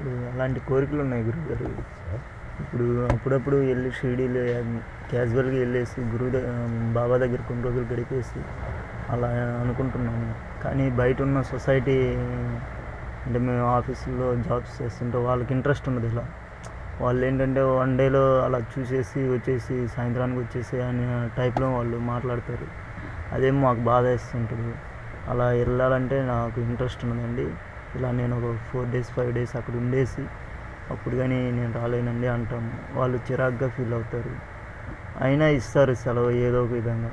ఇప్పుడు అలాంటి కోరికలు ఉన్నాయి గురువుగారు. ఇప్పుడు అప్పుడప్పుడు వెళ్ళి షిరిడీలో క్యాజువల్గా వెళ్ళేసి బాబా దగ్గర కొన్ని రోజులు గడిపేసి అలా అనుకుంటున్నాము. కానీ బయట ఉన్న సొసైటీ అంటే మేము ఆఫీసుల్లో జాబ్స్ చేస్తుంటే వాళ్ళకి ఇంట్రెస్ట్ ఉండదు. ఇలా వాళ్ళు ఏంటంటే వన్ డేలో అలా చూసేసి వచ్చేసి సాయంత్రానికి వచ్చేసి అనే టైప్లో వాళ్ళు మాట్లాడతారు. అదేమో మాకు బాధ వేస్తుంటుంది. అలా వెళ్ళాలంటే నాకు ఇంట్రెస్ట్ ఉన్నదండి. ఇలా నేను ఒక 4 days 5 days అక్కడ ఉండేసి అప్పుడు కానీ నేను రాలేనండి అంటాము. వాళ్ళు చిరాగ్గా ఫీల్ అవుతారు. అయినా ఇస్తారు సెలవు ఏదో ఒక విధంగా.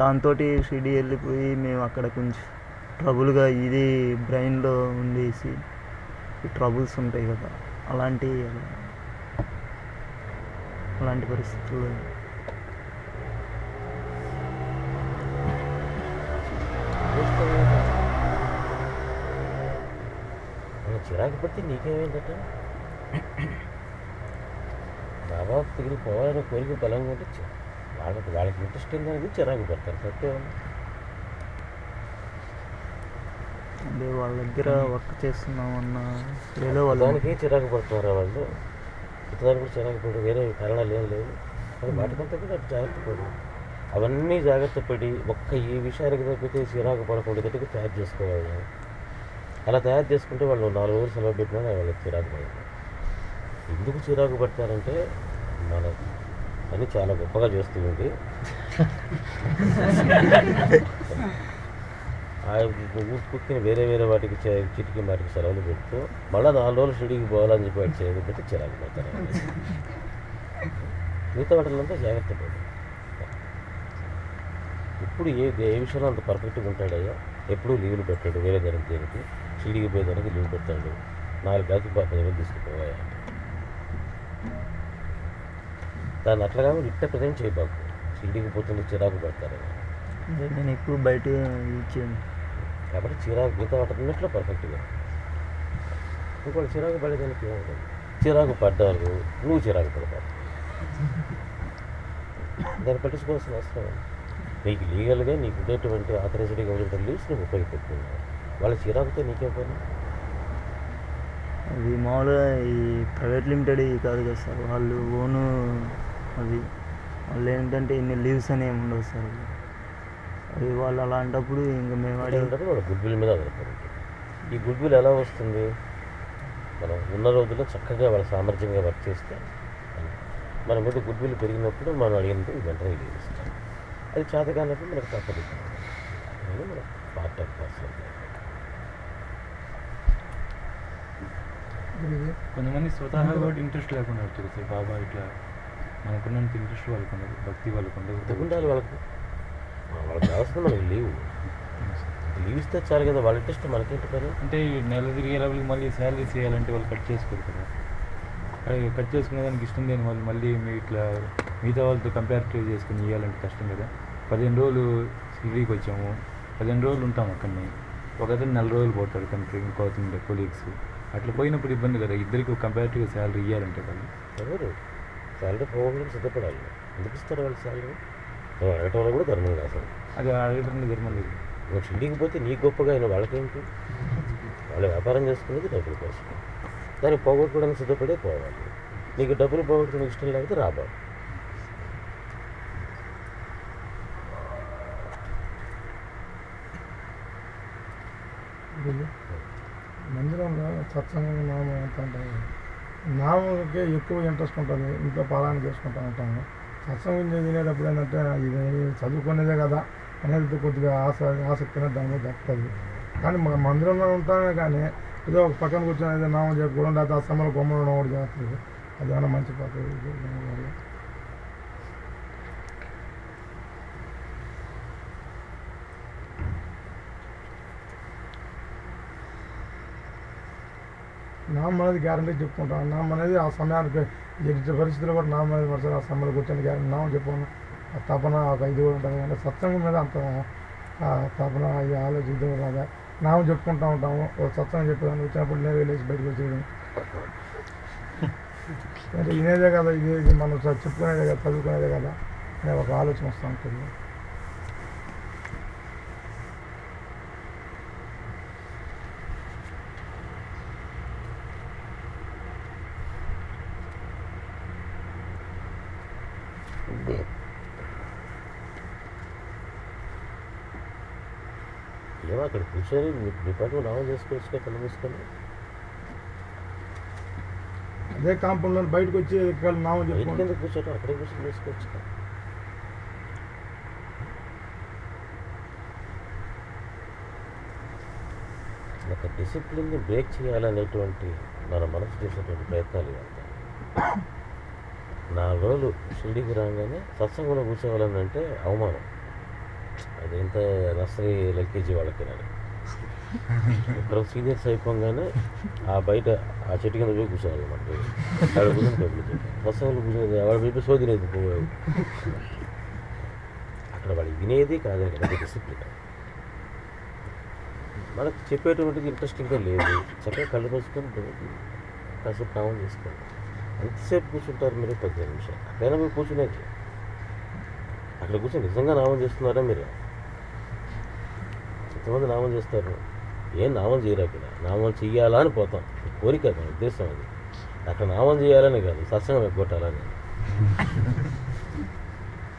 దాంతో షిరిడీ వెళ్ళిపోయి మేము అక్కడ కొంచెం ట్రబుల్గా ఇది బ్రెయిన్లో ఉండేసి ఈ ట్రబుల్స్ ఉంటాయి కదా, అలాంటి పరిస్థితుల్లో చిరాకు పడితే నీకేమైందట? బాబా దగ్గరికి పోవాలని కోరిక బలంగా ఉంటే వాళ్ళకి ఇంట్రెస్ట్ ఏంటనేది చిరాకు పడతారు. తప్పే అంటే వాళ్ళ దగ్గర వర్క్ చేస్తున్నామన్న దానికి చిరాకు పడుతున్నారా వాళ్ళు? ఇతదానికి కూడా చిరాకు పడి వేరే కారణాలు ఏం లేవు. అది వాటికంతా కూడా జాగ్రత్త పడి అవన్నీ జాగ్రత్త పడి ఒక్క ఈ విషయానికి తప్పితే చిరాకు పడకుండా తయారు చేసుకోవాలి. అలా తయారు చేసుకుంటే వాళ్ళు 4 రోజులు సెలవు పెట్టినా వాళ్ళకి చిరాకు పడతారు. ఎందుకు చిరాకు పడతారంటే మన పని చాలా గొప్పగా చేస్తుంది. ఊరుకుని వేరే వాటికి చిటికి వాటికి సెలవులు పెడుతూ మళ్ళీ 4 రోజులు షిరిడీకి పోవాలని చెప్పి వాటి చేయదు పెట్టి చిరాకు పడతారు. మిగతా వాటిలంతా జాగ్రత్త పడి ఇప్పుడు ఏ విషయంలో అంత పర్ఫెక్ట్గా ఉంటాడయ్యా. ఎప్పుడూ లీవులు పెట్టాడు. వేరే దేనికి షిరిడీకి పోయేదానికి లీవ్ పెట్టాడు. 4 బ్యాగులు 10,000 తీసుకుపోయా. దాన్ని అట్లా కాకుండా ఇట్ట ప్రజెంట్ చేయబాకు. షిరిడీకి పోతుంది చిరాకు పడతారని నేను ఎక్కువ బయట ఇచ్చాను కాబట్టి చిరాకు మిగతా వాటిలో పర్ఫెక్ట్గా ఇంకోటి చిరాకు పడేదానికి చిరాకు పడ్డారు. నువ్వు చిరాకు పడతావు. దాన్ని పట్టించుకోవాల్సిన అవసరం నీకు లీగల్గా నీకు ఉండేటువంటి ఆథరైజ్డ్గా ఉండేటువంటి లీవ్స్ నువ్వు ఉపయోగపెట్టుకున్నావు. వాళ్ళ చిరాకుతో నీకేం పని? అది మామూలుగా ఈ ప్రైవేట్ లిమిటెడ్ కాదు కదా సార్, వాళ్ళు ఓను అది వాళ్ళు ఏంటంటే ఇన్ని లీవ్స్ అనేవి ఉండవు సార్. అది వాళ్ళు అలాంటప్పుడు ఇంకా మేము అడిగినప్పుడు వాళ్ళ గుడ్విల్ మీద ఆధారపడి ఈ గుడ్విల్ ఎలా వస్తుంది? మనం ఉన్న రోజుల్లో చక్కగా వాళ్ళ సామర్థ్యంగా వర్క్ చేస్తే మన మీద గుడ్విల్ పెరిగినప్పుడు మనం అడిగినప్పుడు వెంటనే లీవ్ ఇస్తాం. అది చేతకానప్పుడు మనకు తప్పదు. అది మన పార్ట్ ఆఫ్ పర్సన్. కొంతమంది స్వతహాగా కూడా ఇంట్రెస్ట్ లేకుండా వచ్చారు సార్. బాబా ఇట్లా మనకున్నంత ఇంట్రెస్ట్ వాళ్ళకు ఉండదు, భక్తి వాళ్ళకు ఉండదు. ఉండాలి వాళ్ళకి కావాల్సింది మనకి లీవ్ ఇస్తే చాలు కదా. వాళ్ళ ఇంట్రెస్ట్ మనకేంటి పని? అంటే నెల తిరిగే లెవెల్కి మళ్ళీ శాలరీ చేయాలంటే వాళ్ళు కట్ చేసుకోరు కదా. కట్ చేసుకునే దానికి ఇష్టం లేని వాళ్ళు మళ్ళీ మిగతా వాళ్ళతో కంపారిటివ్ చేసుకుని ఇవ్వాలంటే కష్టం కదా. 15 రోజులు షిరిడీకి వచ్చాము, 15 రోజులు ఉంటాం అక్కడిని. ఒకతను 4 రోజులు పోతాడు కంట్రీ, ఇంకో కొలీగ్స్. అట్లా పోయినప్పుడు ఇబ్బంది కదా. ఇద్దరికి కంపారిటివ్గా శాలరీ ఇవ్వాలంటే వాళ్ళు ఎవరు శాలరీ పోవడానికి సిద్ధపడాలి. ఎందుకు ఇస్తారు వాళ్ళు శాలరీ? అడగటం వల్ల కూడా ధర్మం కాదు. అది అడగడానికి ధర్మం లేదు. నువ్వు షిరిడీకి పోతే నీ గొప్పగా అయిన వాళ్ళకేంటి? వాళ్ళు వ్యాపారం చేసుకునేది డబ్బుల కోసం. దాన్ని పోగొట్టుకోవడానికి సిద్ధపడే పోవాలి. నీకు డబ్బులు పోగొట్టుకునే ఇష్టం లేకపోతే రాబా. మందిరంలో సత్సంగం నామం ఎంత ఉంటుంది? నామంకే ఎక్కువ ఇంట్రెస్ట్ ఉంటుంది. ఇంట్లో పారాయణ చేసుకుంటూ ఉంటాము. సత్సంగం వినేటప్పుడు ఏంటంటే ఇది చదువుకునేదే కదా అనేది కొద్దిగా ఆసక్తిగా దాని మీద దక్కుతుంది. కానీ మా మందిరంలో ఉంటామే కానీ ఏదో ఒక పక్కన కూర్చొని ఏదో నామం చెప్పుకోవడం, లేకపోతే ఆ సమయంలో బొమ్మలు ఒకటి చేస్తుంది. అది ఏమైనా మంచి పద్ధతి. నామం అనేది గ్యారంటీ చెప్పుకుంటాం. నామం అనేది ఆ సమయానికి ఎట్టి పరిస్థితుల్లో కూడా నామం అనేది పడుతుంది. ఆ సమయంలో కూర్చొని గ్యారంటీ నామం చెప్పుకున్నాం. ఆ తపన ఒక ఇది కూడా ఉంటుంది. కానీ సత్సంగం మీద అంత తపన ఇది ఆలోచించడం రాదా. నామం చెప్పుకుంటూ ఉంటాము. సత్సంగం చెప్పేదాన్ని వచ్చినప్పుడు నేను వెళ్ళేసి బయటకు వచ్చేయడం. అంటే ఇనేదే కదా, ఇది మనం చెప్పుకునేదే కదా, చదువుకునేదే కదా అనే ఒక ఆలోచన వస్తూ ఉంటుంది. ఏమో అక్కడ కూర్చొని మీ పాటు నామం చేసుకోవచ్చు, కళ్ళు మూసుకొని. అదే కాంపౌండ్లో బయటకు వచ్చి నామం బయట చెప్పుకోండి. కింద కూర్చోటం అక్కడే కూర్చొని చేసుకోవచ్చు. ఒక డిసిప్లిన్ని బ్రేక్ చేయాలనేటువంటి మన మనసు చేసేటువంటి ప్రయత్నాలు ఇవంతా. 4 రోజులు షిరిడీకి రాగానే సత్సంగంలో కూర్చోవాలని అంటే అవమానం. అది ఎంత నర్సరీ ఎల్కేజీ వాళ్ళకి రాని ఇక్కడ సీనియర్స్ అయిపోగానే ఆ బయట ఆ చెట్టు కింద పోయి కూర్చోవాలి మనకి. ఆడ కూర్చొని కబుర్లు సత్సంగంలో కూర్చొని వాడు పోయి సోదిలేదు పోయాడు. అక్కడ వాళ్ళు వినేది కాదే కదా డిసిప్లిన్. మనకు చెప్పేటువంటిది ఇంట్రెస్టింగ్గా లేదు. చక్కగా కళ్ళు మూసుకొని కాసేపు నామం చేసుకోండి. ఎంతసేపు కూర్చుంటారు మీరు? 15 నిమిషాలు. అక్కడైనా మీరు కూర్చునేది. అక్కడ కూర్చొని నిజంగా నామం చేస్తున్నారా మీరు? ఎంతమంది నామం చేస్తారు? ఏం నామం చేయరు అక్కడ. నామం చెయ్యాలా అని పోతాం, కోరిక మన ఉద్దేశం అది. అక్కడ నామం చేయాలని కాదు, సత్సంగం ఎగ్గొట్టాలని.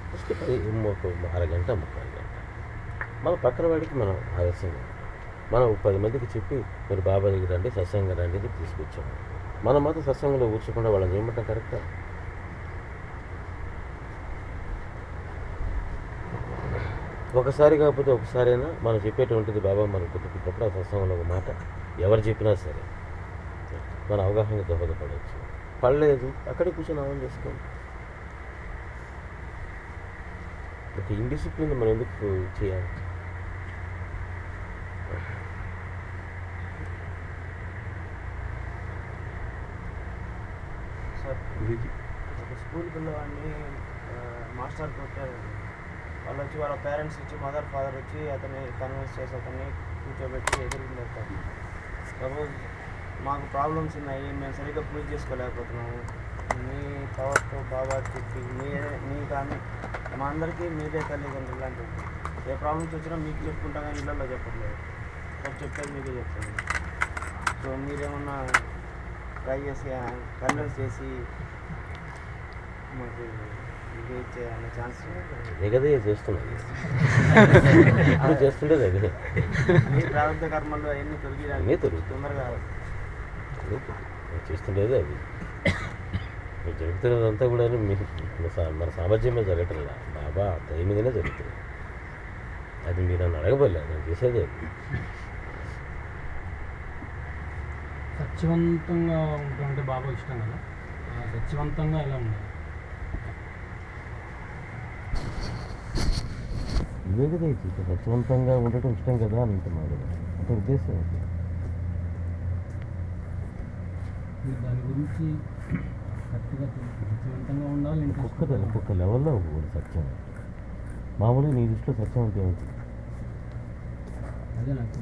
ఫస్ట్ ఒక అరగంట 3 గంట మన పక్కన వాడికి మనం ఆలస్యంగా మనం 10 మందికి చెప్పి మీరు బాబా దగ్గర రండి, సత్సంగం రండి అని తీసుకొచ్చాము. మనం మాత్రం సత్సంగంలో కూర్చోకుండా వాళ్ళని చేయమంటాం కరెక్టా? ఒకసారి కాకపోతే ఒకసారైనా మనం చెప్పేటువంటిది బాబా మనకు గుర్తుపెట్టినప్పుడు ఆ సత్సంగంలో ఒక మాట ఎవరు చెప్పినా సరే మన అవగాహనకు దోహదపడవచ్చు. పడలేదు అక్కడే కూర్చొని నామం చేసుకోండి. ఒక ఇండిసిప్లిన్ మనం ఎందుకు చేయాలి? సార్ ఒక స్కూల్ పిల్లవాడిని మాస్టర్ కొట్టారు. వాళ్ళు వచ్చి వాళ్ళ పేరెంట్స్ వచ్చి మదర్ ఫాదర్ వచ్చి అతన్ని కన్విన్స్ చేసి అతన్ని కూర్చోబెట్టి ఎదురుకుంటారు. సపోజ్ మాకు ప్రాబ్లమ్స్ ఉన్నాయి, మేము సరిగ్గా పూజ చేసుకోలేకపోతున్నాము, మీ పవర్తో బాబా చెప్పి మీ కానీ మా అందరికీ మీరే తల్లిదండ్రులు లాంటివి. ఏ ప్రాబ్లమ్స్ వచ్చినా మీకు చెప్పుకుంటా కానీ ఇళ్ళల్లో చెప్పట్లేదు. చెప్పేది మీకే చెప్తాను. సో మీరేమన్నా ట్రై చేసి కన్విన్స్ చేసి మాకు ఇది ఇచ్చే అనే ఛాన్స్ ఎగదే చేస్తున్నది. ఇప్పుడు చేస్తుండేది అదే. మీ ప్రారంభ కర్మలు అవన్నీ అన్నీ తొలగి తొందరగా చేస్తుండేది అది. మీరు జరుగుతున్నదంతా కూడా మీరు మన సామర్థ్యమే జరగట్లా, బాబా దయ మీదనే జరుగుతుంది. అది మీరు నన్ను అడగబోలే, నేను చేసేదే అది. సత్యవంతంగా ఉంటుంటే బాబా ఇష్టం కదా, సత్యవంతంగా ఎలా ఉండాలి? ఇవే కదా ఇది సత్యవంతంగా ఉండటం ఇష్టం కదా అని అంటున్నాడు. అంటే ఉద్దేశం మీరు దాని గురించి కరెక్ట్గా సత్యవంతంగా ఉండాలి. ఒక్కొక్క లెవెల్లో ఒక్కొక్కటి సత్యం. మామూలుగా నీ దృష్టిలో సత్యం అంటే ఏమిటి? అదే నాకు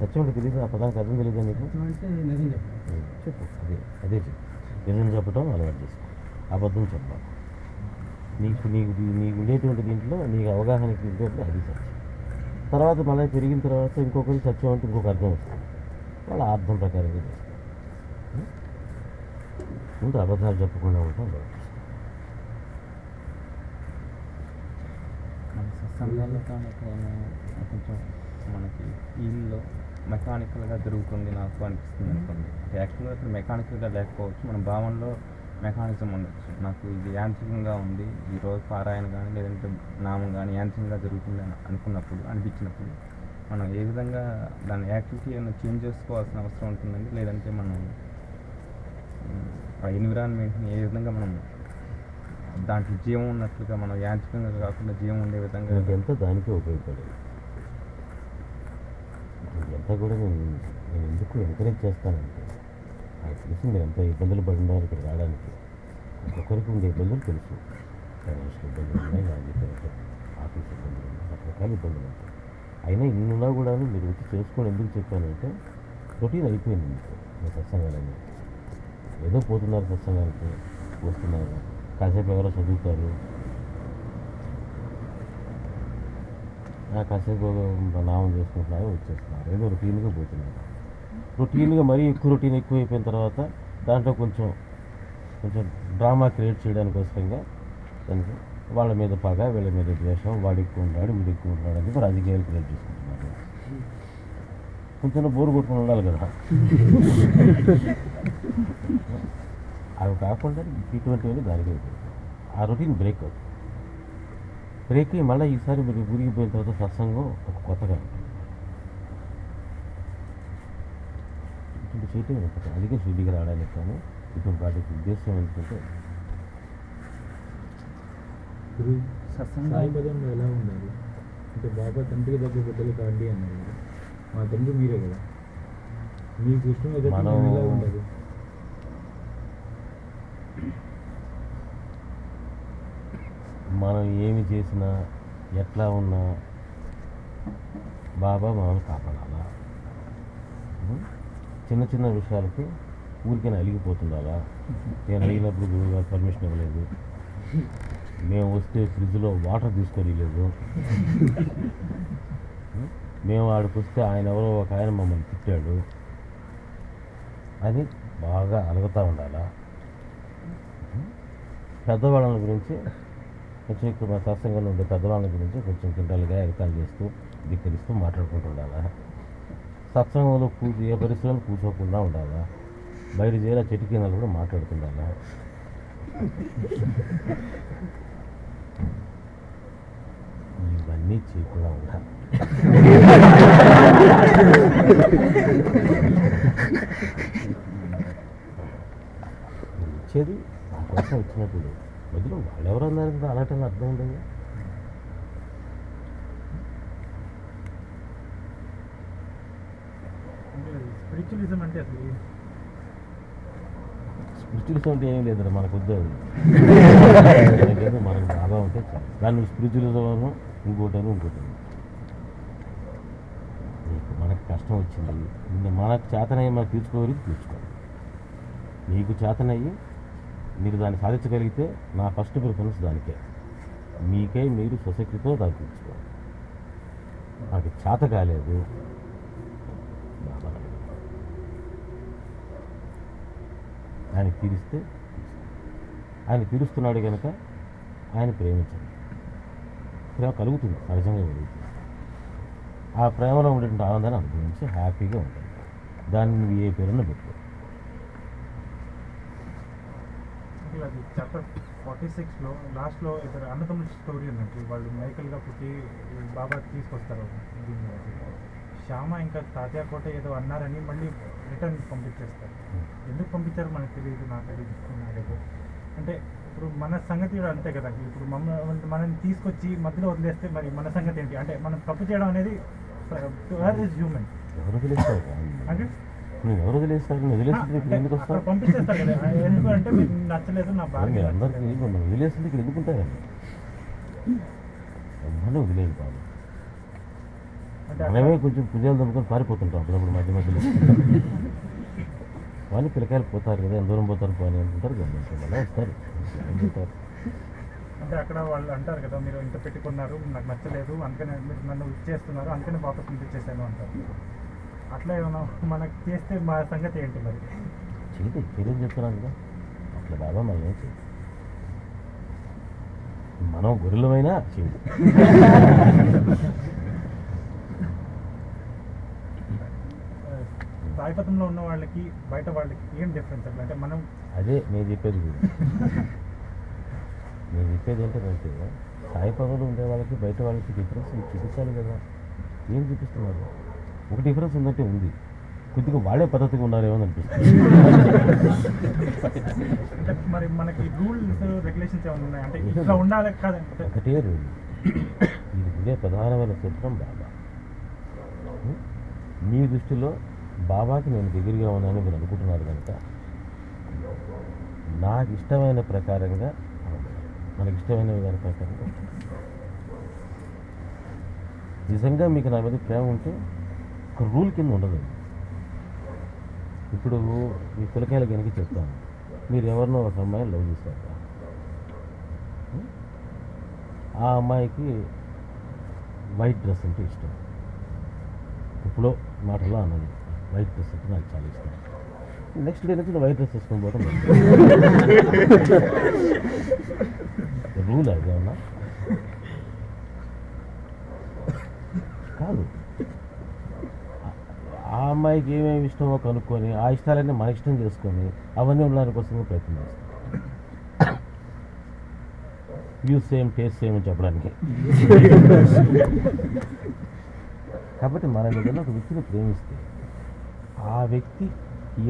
సత్యం అంటే తెలియదు, ఆ పదానికి అర్థం తెలియదు నీకు? సత్యం అంటే నిజం చెప్పాలి. చెప్పు, అదే చెప్పు. నిజం చెప్పడం అలవాటు చేసుకో, అబద్ధం చెప్పాలి. నీకు ఉండేటువంటి దీంట్లో నీకు అవగాహనకి ఉండేది అది సత్యం. తర్వాత మళ్ళీ పెరిగిన తర్వాత ఇంకొకరి సత్యం అంటే ఇంకొక అర్థం వస్తుంది, వాళ్ళ అర్థం ప్రకారంగా చేస్తారు. ముందు అబద్ధాలు చెప్పకుండా ఉంటాం. మన సత్సంగాల్లో కానీ కొంచెం మనకి ఫీల్డ్లో మెకానికల్గా జరుగుతుంది నాకు అనిపిస్తుంది అనుకోండి. యాక్చువల్గా అక్కడ మెకానికల్గా లేకపోవచ్చు, మన భావనలో మెకానిజం ఉండొచ్చు. నాకు ఇది యాంత్రికంగా ఉంది, ఈరోజు పారాయణ కానీ లేదంటే నామం కానీ యాంత్రికంగా జరుగుతుంది అని అనిపించినప్పుడు మనం ఏ విధంగా దాని యాక్టివిటీ ఏమైనా చేంజ్ చేసుకోవాల్సిన అవసరం ఉంటుందండి, లేదంటే మనం ఆ ఎన్విరాన్మెంట్ని ఏ విధంగా మనం దాంట్లో జీవం ఉన్నట్లుగా మనం యాంత్రికంగా కాకుండా జీవం ఉండే విధంగా ఎంత దానికే ఉపయోగపడేది. ఇదంతా కూడా నేను ఎందుకు ఎంకరేజ్ చేస్తానంటే నాకు తెలిసి మీరు ఎంత ఇబ్బందులు పడినారు ఇక్కడ రావడానికి. ఒక్కొక్కరికి ఉండే ఇబ్బందులు తెలుసు. ఫైనాన్షియల్ ఇబ్బందులు ఉన్నాయి, ఆఫీస్ ఇబ్బందులు ఉన్నాయి, రకరకాల ఇబ్బందులు ఉంటాయి. అయినా ఇన్నున్నా కూడా మీరు వచ్చి చేసుకొని ఎందుకు చెప్పానంటే రొటీన్ అయిపోయింది మీకు. మీ సత్సంగాలన్నీ ఏదో పోతున్నారు, సత్సంగానికి వస్తున్నారు, కాసేపు ఎవరో చదువుతారు, కాసేపు నామం చేసుకుంటున్నారు, వచ్చేస్తున్నారు, ఏదో రొటీన్గా పోతున్నారు. రొటీన్గా మరీ ఎక్కువ అయిపోయిన తర్వాత దాంట్లో కొంచెం డ్రామా క్రియేట్ చేయడానికోసంగా దానికి వాళ్ళ మీద పగ, వీళ్ళ మీద ద్వేషం, వాడు ఎక్కువ ఉంటాడు, వీడు ఎక్కువ ఉంటాడు అని చెప్పి రాజకీయాలు క్రియేట్ చేసుకుంటున్నారు. కొంచెం బోరు కొట్టుకుని ఉండాలి కదా. అవి కాకుండా ఇటువంటివన్నీ దానికి అయిపోతుంది. ఆ రొటీన్ బ్రేక్ అవుతుంది. బ్రేక్ అయ్యి మళ్ళీ ఈసారి మీరు ఊరికి పోయిన తర్వాత సత్సంగం ఒక కొత్తగా ఉంటుంది. ఇటువంటి చేయటం ఉంటుంది. అందుకే షిరిడీకి రావడానికి కానీ ఇటువంటి వాటికి ఉద్దేశం ఎందుకంటే ఇప్పుడు సాయి పదంలో ఎలా ఉండాలి అంటే బాబా తండ్రికి దగ్గర బిడ్డలు కాండి అన్నారు కదా. మా తండ్రి మీరే కదా, మీకు ఇష్టం ఏదైతే మనం ఎలా ఉండాలి? మనం ఏమి చేసినా ఎట్లా ఉన్నా బాబా మనల్ని కాపాడాలా. చిన్న చిన్న విషయాలకి ఊరికైనా అలిగిపోతుండాలా. నేను అడిగినప్పుడు గురువు గారు పర్మిషన్ ఇవ్వలేదు, మేము వస్తే ఫ్రిడ్జ్లో వాటర్ తీసుకోలేదు, మేము ఆడికి వస్తే ఆయన ఎవరో ఒక ఆయన మమ్మల్ని తిట్టాడు అని బాగా అలుగుతూ ఉండాలా. పెద్దవాళ్ళ గురించి కొంచెం ఇక్కడ మా సత్సంగంలో ఉండే పెద్దవాళ్ళ గురించి కొంచెం కింటలుగా ఎగతాలు చేస్తూ ధిక్కరిస్తూ మాట్లాడుకుంటూ ఉండాలా. సత్సంగంలో ఏ పరిస్థితుల్లో కూర్చోకుండా ఉండాలా. బయట చేయాల చెట్టు కింద కూడా మాట్లాడుతుండాలా. ఇవన్నీ చేయకుండా ఉండాలి. ఇచ్చేది ఆ కోసం వచ్చినప్పుడు మధ్యలో వాళ్ళు ఎవరు అన్నారు అలాంటి అర్థం ఉండదు. స్పిరిచువలిజం అంటే అసలు స్పిరిచువలిజం అంటే ఏం లేదు, మనకు ఉద్యోగం లేదు, మనకు బాగా ఉంటే చాలు. దాన్ని స్పిరిచువలిజం అను ఇంకోటను ఇంకోటను. నీకు మనకు కష్టం వచ్చింది, మనకు చేతనయ్యి మనకు తీర్చుకోగలిగి తీర్చుకోవాలి. మీకు చేతనయ్యి మీరు దాన్ని సాధించగలిగితే నా ఫస్ట్ ప్రిఫరెన్స్ దానికే. మీకే మీరు స్వశక్తితో దాన్ని తీర్చుకోవాలి. నాకు చేత కాలేదు, ఆయన తీరిస్తే ఆయన తీరుస్తున్నాడు కనుక ఆయన ప్రేమించండి. ప్రేమ కలుగుతుంది, సహజంగా కలుగుతుంది. ఆ ప్రేమలో ఉండేటువంటి ఆనందాన్ని అనుభవించి హ్యాపీగా ఉంటుంది. దాన్ని నువ్వు ఏ పేరున్న పెట్టు. అది చాప్టర్ 46లో లాస్ట్లో ఇద్దరు అన్నదమ్ముల స్టోరీ ఉందండి. వాళ్ళు మైకల్గా పుట్టి బాబా తీసుకొస్తారు. శ్యామ ఇంకా తాత్యా కోట ఏదో అన్నారని మళ్ళీ రిటర్న్ పంపించేస్తారు. ఎందుకు పంపించారు మనకు తెలియదు, నాకైతే. అంటే ఇప్పుడు మన సంగతి కూడా అంతే కదా. ఇప్పుడు మనల్ని తీసుకొచ్చి మధ్యలో వదిలేస్తే మరి మన సంగతి ఏంటి? అంటే మనం తప్పు చేయడం అనేది హ్యూమన్. ఎవరు వదిలేస్తారు? అంటే నువ్వు ఎవరు వదిలేస్తారు? వదిలేస్తుంది ఇక్కడ ఎందుకు వస్తావు? పంపించేస్తారు కదా. ఎందుకు అంటే మీకు నచ్చలేదు, నా భార్య అందరికీ మనం వదిలేస్తుంది ఇక్కడ ఎందుకుంటారండి? అందరినీ వదిలేదు బాబు. మనమే కొంచెం పుజాలు దమ్ముకొని పారిపోతుంటాం అప్పుడప్పుడు మధ్య మధ్యలో. వాళ్ళు పిల్లకాయలు పోతారు కదా, ఎంత దూరం పోతారు పోనీ అనుకుంటారు కదా, అలా వస్తారు. ఏం చెప్తారు? అంటే అక్కడ వాళ్ళు అంటారు కదా, మీరు ఇంత పెట్టుకున్నారు, నాకు నచ్చలేదు, అందుకనే మీరు నన్ను ఇచ్చేస్తున్నారు, అందుకని వాపస్ పంపించేసాను అంటారు. అట్లా ఏమన్నా మనకు చేస్తే మా సంగతి ఏంటి మరి? చేయదు, చేయలేదు చెప్తున్నాను కదా. అట్లా బాబా మనం ఏం చేయదు. మనం గొర్రెలమైనా చేయదు. సాయిపథంలో ఉన్న వాళ్ళకి బయట వాళ్ళకి ఏం డిఫరెన్స్ అంటే మనం అదే నేను చెప్పేది కూడా. నేను చెప్పేది ఏంటంటే సాయిపథంలో ఉండే వాళ్ళకి బయట వాళ్ళకి డిఫరెన్స్ చూపించాలి కదా. ఏం చూపిస్తున్నారు? ఒక డిఫరెన్స్ ఉందంటే ఉంది, కొద్దిగా వాడే పద్ధతిగా ఉన్నారేమో అనిపిస్తుంది. అంటే మరి మనకి రూల్స్ రెగ్యులేషన్స్ ఏమైనా ఉన్నాయి అంటే ఇట్లా ఉండాలి కాదంటే ఒకటే రూల్. ఇది ఇదే ప్రధానమైన సూత్రం బాబా. మీ దృష్టిలో బాబాకి నేను దగ్గరగా ఉన్నానని మీరు అనుకుంటున్నారు కనుక నాకు ఇష్టమైన ప్రకారంగా, మనకి ఇష్టమైన దాని ప్రకారంగా నిజంగా మీకు నా మీద ప్రేమ ఉంటే ఒక రూల్ కింద ఉండదు. ఇప్పుడు మీ పిల్లకాయలు కనుక చెప్తాను, మీరు ఎవరినో ఒక అమ్మాయిని లవ్ చేశారు, ఆ అమ్మాయికి వైట్ డ్రెస్ అంటే ఇష్టం. ఇప్పుడు మాటలో అన్నది వైట్ డ్రెస్ అంటే నాకు చాలా ఇష్టం. నెక్స్ట్ డే నుంచి వైట్ డ్రెస్ వేసుకొని పోవడం రూల్ అది ఏమన్నా కాదు. ఆ అమ్మాయికి ఏమేమి ఇష్టమో కనుక్కొని ఆ ఇష్టాలన్నీ మన ఇష్టం చేసుకొని అవన్నీ ఉండడానికి కోసం ప్రయత్నం చేస్తాం. వ్యూస్ సేమ్ టేస్ట్ సేమ్ అని చెప్పడానికి. కాబట్టి మనం ఏదైనా ఒక వ్యక్తిని ప్రేమిస్తే ఆ వ్యక్తి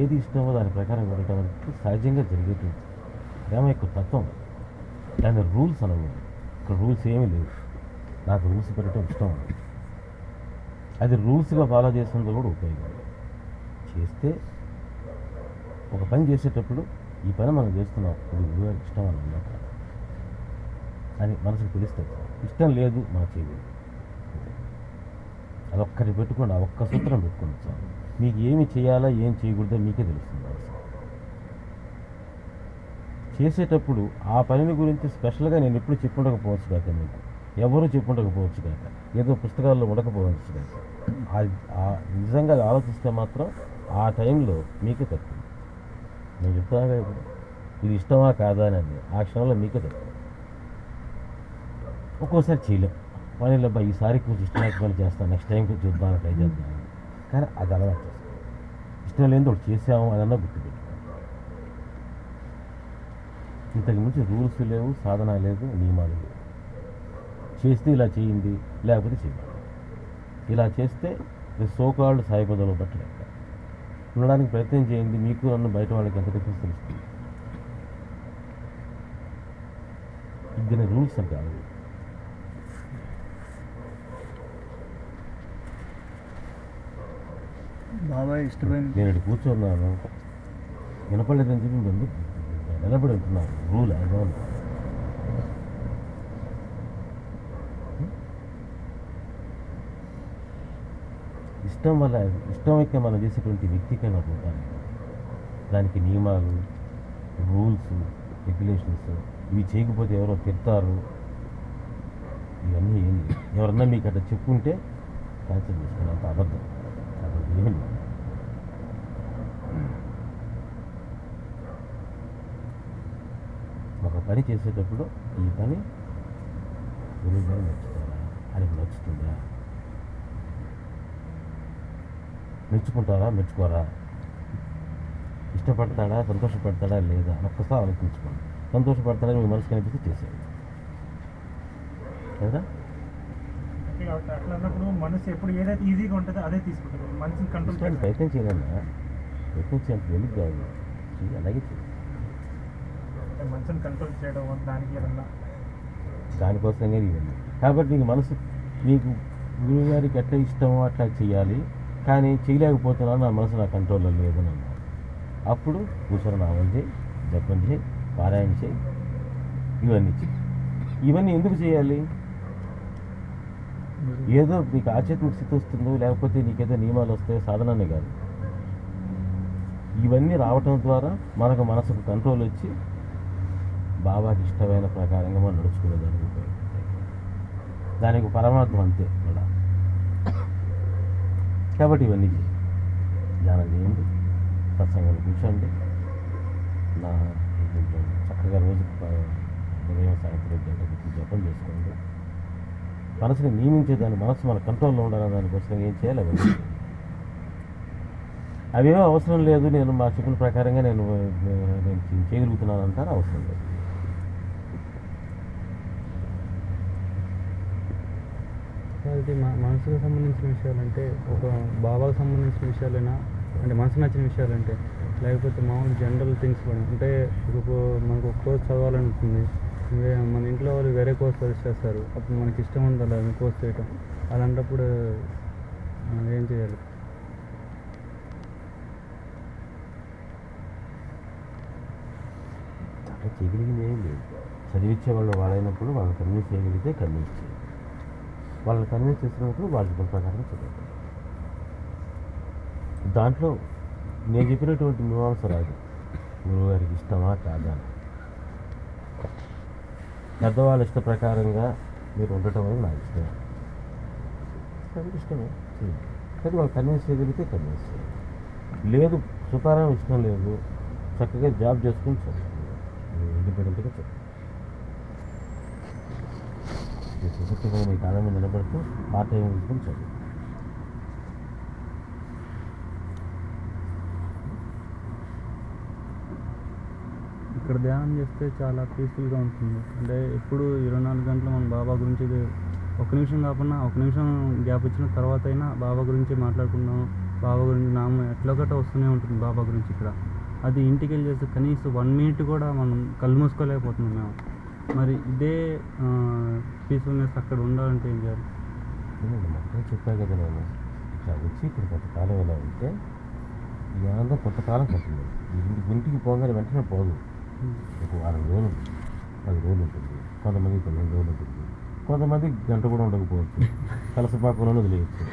ఏది ఇష్టమో దాని ప్రకారం ఉండటం అనేది సహజంగా జరిగేటువంటి ప్రేమ యొక్క తత్వం. దాని రూల్స్ అనవు. ఇక్కడ రూల్స్ ఏమీ లేవు. నాకు రూల్స్ పెట్టడం ఇష్టం ఉండదు. అది రూల్స్గా ఫాలో చేసినందుకు కూడా ఉపయోగం చేస్తే ఒక పని చేసేటప్పుడు ఈ పని మనం చేస్తున్నాం ఇది గురువుగారికి ఇష్టం అని అన్నమాట అని మనసుకు తెలుస్తుంది. ఇష్టం లేదు మనం చేయలేదు. అదొక్కటి పెట్టుకోండి, ఆ ఒక్క సూత్రం పెట్టుకోండి చాలు. మీకు ఏమి చేయాలా ఏం చేయకూడదో మీకే తెలుస్తుంది. చేసేటప్పుడు ఆ పనిని గురించి స్పెషల్గా నేను ఎప్పుడు చెప్పుండకపోవచ్చు కాక, మీకు ఎవరు చెప్పుండకపోవచ్చు కాక, ఏదో పుస్తకాల్లో ఉండకపోవచ్చు కాక, నిజంగా ఆలోచిస్తే మాత్రం ఆ టైంలో మీకే తక్కువ. నేను చెప్తాను కదా ఇది ఇష్టమా కాదా అని, ఆ క్షణంలో మీకే తక్కువ. ఒక్కోసారి చేయలేం. పనిలో ఈసారి కొంచెం ఇష్టమైన పని చేస్తాను, నెక్స్ట్ టైంకి చూద్దాం ట్రై చేద్దాం, కానీ అది అలవాటు చేస్తాం. ఇష్టం లేని ఒకటి చేసాము అదన్నా గుర్తుపెట్టుకోండి. ఇంతకు మించి రూల్స్ లేవు, సాధన లేదు, నియమాలు లేవు. చేస్తే ఇలా చేయండి, లేకపోతే చేయాలి. ఇలా చేస్తే సోకాళ్ళు సాయిపదలో బట్టి లెక్క ఉండడానికి ప్రయత్నం చేయండి. మీకు నన్ను బయట వాళ్ళకి ఎంత డిఫరెన్స్ తెలుస్తుంది. ఇది రూల్స్ అని కాదు. బాబాయ్ ఇష్టమైన నేను ఇక్కడ కూర్చున్నాను, వినపడలేదని చెప్పి ముందు నిలబడి ఉంటున్నాను. రూల్ అదే ఇష్టం వల్ల ఇష్టం అయితే మనం చేసేటువంటి వ్యక్తికైనా కూడా దానికి నియమాలు, రూల్స్, రెగ్యులేషన్స్ ఇవి చేయకపోతే ఎవరో తిడతారు, ఇవన్నీ ఏం లేదు. ఎవరన్నా మీకు అట్లా చెప్పుకుంటే క్యాన్సిల్ చేసుకున్నంత అబద్ధం. కాబట్టి ఏమీ లేదు. ఒక పని చేసేటప్పుడు ఈ పని గురువుగారు నచ్చుతారా, ఆయనకు నచ్చుతుందా, మెచ్చుకుంటారా మెచ్చుకోరా, ఇష్టపడతాడా సంతోషపడతాడా లేదా అని ఒక్కసారి ఆలోచించుకోండి. సంతోషపడతాడని మీ మనసు కనిపిస్తే చేసేయండి కదా. అట్లా అన్నప్పుడు మనసు ఎప్పుడు ఏదైతే ఈజీగా ఉంటుందో అదే తీసుకుంటుంది. మనసుని కంట్రోల్ ఇష్టాన్ని ప్రయత్నం చేయాలన్నా ప్రయత్నం చేయాలి, వెలుగు కాదు, అలాగే చేయాలి. మనసుని కంట్రోల్ చేయడం దానికి ఏదన్నా దానికోసంగా ఇవన్నీ. కాబట్టి నీకు మనసు నీకు గురువుగారికి ఎట్లా ఇష్టమో అట్లా చేయాలి, కానీ చేయలేకపోతున్నాను, నా మనసు నా కంట్రోల్లో లేదని అన్నారు. అప్పుడు కూర్చొని నామం చేయి, జపం చేయి, పారాయణ చేయి, ఇవన్నీ చేయి. ఇవన్నీ ఎందుకు చేయాలి? ఏదో నీకు ఆధ్యాత్మిక స్థితి వస్తుందో లేకపోతే నీకేదో నియమాలు వస్తాయో సాధనాన్ని కాదు. ఇవన్నీ రావటం ద్వారా మనకు మనసుకు కంట్రోల్ వచ్చి బాబాకి ఇష్టమైన ప్రకారంగా మనం నడుచుకునేదానికి ఉపయోగపడతాయి. దానికి పరమార్థం అంతే కూడా. కాబట్టి ఇవన్నీ ధ్యానం చేయండి, సత్సంగాన్ని కూర్చోండి, నా చక్కగా రోజుకు ఉదయం సాయంత్రం గంటకి జపం చేసుకోండి. మనసుని నియమించేదాన్ని, మనసు మన కంట్రోల్లో ఉండాలని దానికోసం ఏం చేయాలి అవన్నీ. అవేమో అవసరం లేదు, నేను మా చెప్పిన ప్రకారంగా నేను చేయగలుగుతున్నాను అంటారు, అవసరం లేదు. ఇది మనసుకు సంబంధించిన విషయాలంటే ఒక బాబాకు సంబంధించిన విషయాలైనా, అంటే మనసు నచ్చిన విషయాలంటే, లేకపోతే మామూలు జనరల్ థింగ్స్ కూడా అంటే మనకు ఒక కోర్స్ చదవాలని ఉంటుంది, మన ఇంట్లో వాళ్ళు వేరే కోర్స్ సజెస్ట్ చేస్తారు, అప్పుడు మనకి ఇష్టం ఉండాలి అది కోర్స్ చేయటం. అలాంటప్పుడు ఏం చేయాలి? అట్లా చేయగలిగింది ఏం లేదు. చదివించే వాళ్ళు వాళ్ళైనప్పుడు వాళ్ళని కన్విన్స్ చేయగలిగితే కన్విన్స్ చేయాలి. వాళ్ళని కన్విన్స్ చేసినప్పుడు వాళ్ళ చెప్పిన ప్రకారం చదవాలి. దాంట్లో నేను చెప్పినటువంటి మీమాంస రాదు, గురువుగారికి ఇష్టమా కాదా. పెద్దవాళ్ళ ఇష్ట ప్రకారంగా మీరు ఉండటం అనేది నాకు ఇష్టమే, కాబట్టి ఇష్టమే చేయండి. కానీ వాళ్ళు కన్విన్స్ చేయగలిగితే కన్విన్స్ చేయాలి. లేదు సుతారం ఇష్టం లేదు, చక్కగా జాబ్ చేసుకుని చదువు, ఇండిపెండెంట్గా చదువు. పూర్తిగా మీ కాలం మీద నిలబడుతూ పార్ట్ టైం తీసుకుని చదువు. ధ్యానం చేస్తే చాలా పీస్ఫుల్గా ఉంటుంది. అంటే ఎప్పుడు 24 గంటలు మనం బాబా గురించి ఒక నిమిషం కాకుండా ఒక నిమిషం గ్యాప్ ఇచ్చిన తర్వాత అయినా బాబా గురించి మాట్లాడుకుందాం, బాబా గురించి నామం ఎట్లా ఒకటి వస్తూనే ఉంటుంది బాబా గురించి ఇక్కడ. అది ఇంటికి వెళ్ళి చేస్తే కనీసం 1 మినిట్ కూడా మనం కళ్ళు మూసుకోలేకపోతున్నాం మేము. మరి ఇదే పీస్ఫుల్నెస్ అక్కడ ఉండాలంటే ఏం చేయాలి? మొత్తం చెప్పా కదా నేను, ఇట్లా వచ్చి ఇక్కడ కొంతకాలం ఎలా ఉంటే ఈ ఆనందం కొంతకాలం పడుతుంది. ఇంటికి పోగానే వెంటనే పోదు. ఒక వారం రోజులు 10 రోజులు ఉంటుంది, కొంతమంది 15 రోజులు ఉంటుంది, కొంతమంది గంట కూడా ఉండకపోవచ్చు, కలసపాకంలోనే వదిలేయచ్చు.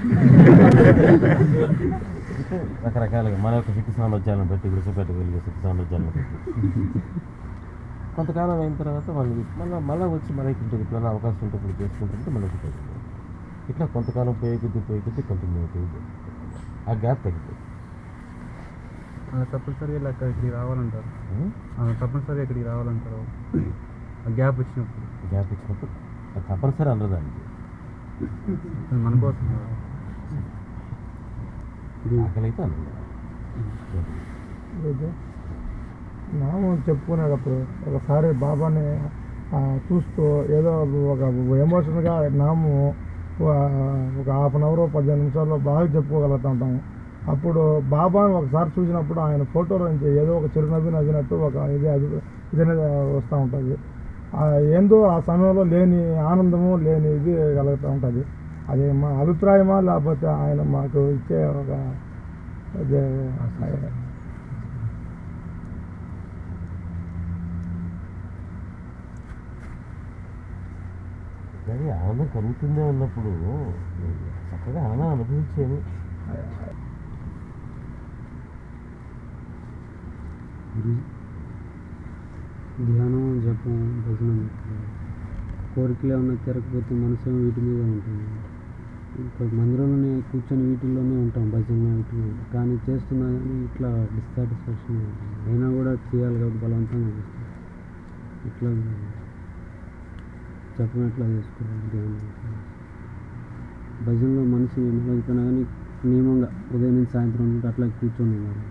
రకరకాలుగా మన యొక్క శక్తి సామర్థ్యాలను బట్టి విడిచిపెట్టగలిగే శక్తి సామర్థ్యాలను బట్టి కొంతకాలం అయిన తర్వాత వాళ్ళు మళ్ళీ వచ్చి మనకి ఉంటుంది. ఇప్పుడు అవకాశం ఉంటే ఇప్పుడు చేసుకుంటుంటే మనకి తగ్గుతుంది. ఇట్లా కొంతకాలం పోయే కొద్ది కంటిన్యూ అవుతుంది. ఆ గ్యాప్ తగ్గిపోతుంది. తప్పనిసరిగా ఇలా ఇక్కడికి రావాలంటారు. తప్పనిసరిగా ఇక్కడికి రావాలంటారు. ఆ గ్యాప్ ఇచ్చినప్పుడు అది తప్పనిసరి అనదానికి మన కోసం ఆకలి అయితే అన్నది. నామం చెప్పుకునేటప్పుడు ఒకసారి బాబాని చూస్తూ ఏదో ఒక ఎమోషన్గా నామం ఒక హాఫ్ అన్ అవర్ 15 నిమిషాల్లో బాగా చెప్పుకోగలుగుతూ ఉంటాము. అప్పుడు బాబాని ఒకసారి చూసినప్పుడు ఆయన ఫోటోలో నుంచి ఏదో ఒక చిరునవ్వు నవ్వినట్టు ఒక ఇదనేది వస్తూ ఉంటుంది. ఏందో ఆ సమయంలో లేని ఆనందము లేని ఇది కలుగుతూ ఉంటుంది. అది మా అభిప్రాయమా లేకపోతే ఆయన మాకు ఇచ్చే ఒక కానీ ఆనందం కలుగుతుందే ఉన్నప్పుడు చక్కగా ఆనందం అనుభవించేది. ధ్యానం, జపం, భజన కోరికలు ఏమన్నా తిరగకపోతే మనసు వీటి మీద ఉంటుంది. ఇంకా మందిరంలోనే కూర్చొని వీటిల్లోనే ఉంటాం, భజన వీటిలో ఉంటాం. కానీ చేస్తున్నా కానీ ఇట్లా డిస్సాటిస్ఫాక్షన్ ఉంటుంది. అయినా కూడా చేయాలి కాబట్టి బలవంతంగా చేస్తాం. ఇట్లా జపం ఎట్లా చేసుకోవాలి, ధ్యానం భజనలో మనసు నిలవకపోయినా కానీ నియమంగా ఉదయం నుంచి సాయంత్రం ఉంటే అట్లా కూర్చొని ఉన్నారు.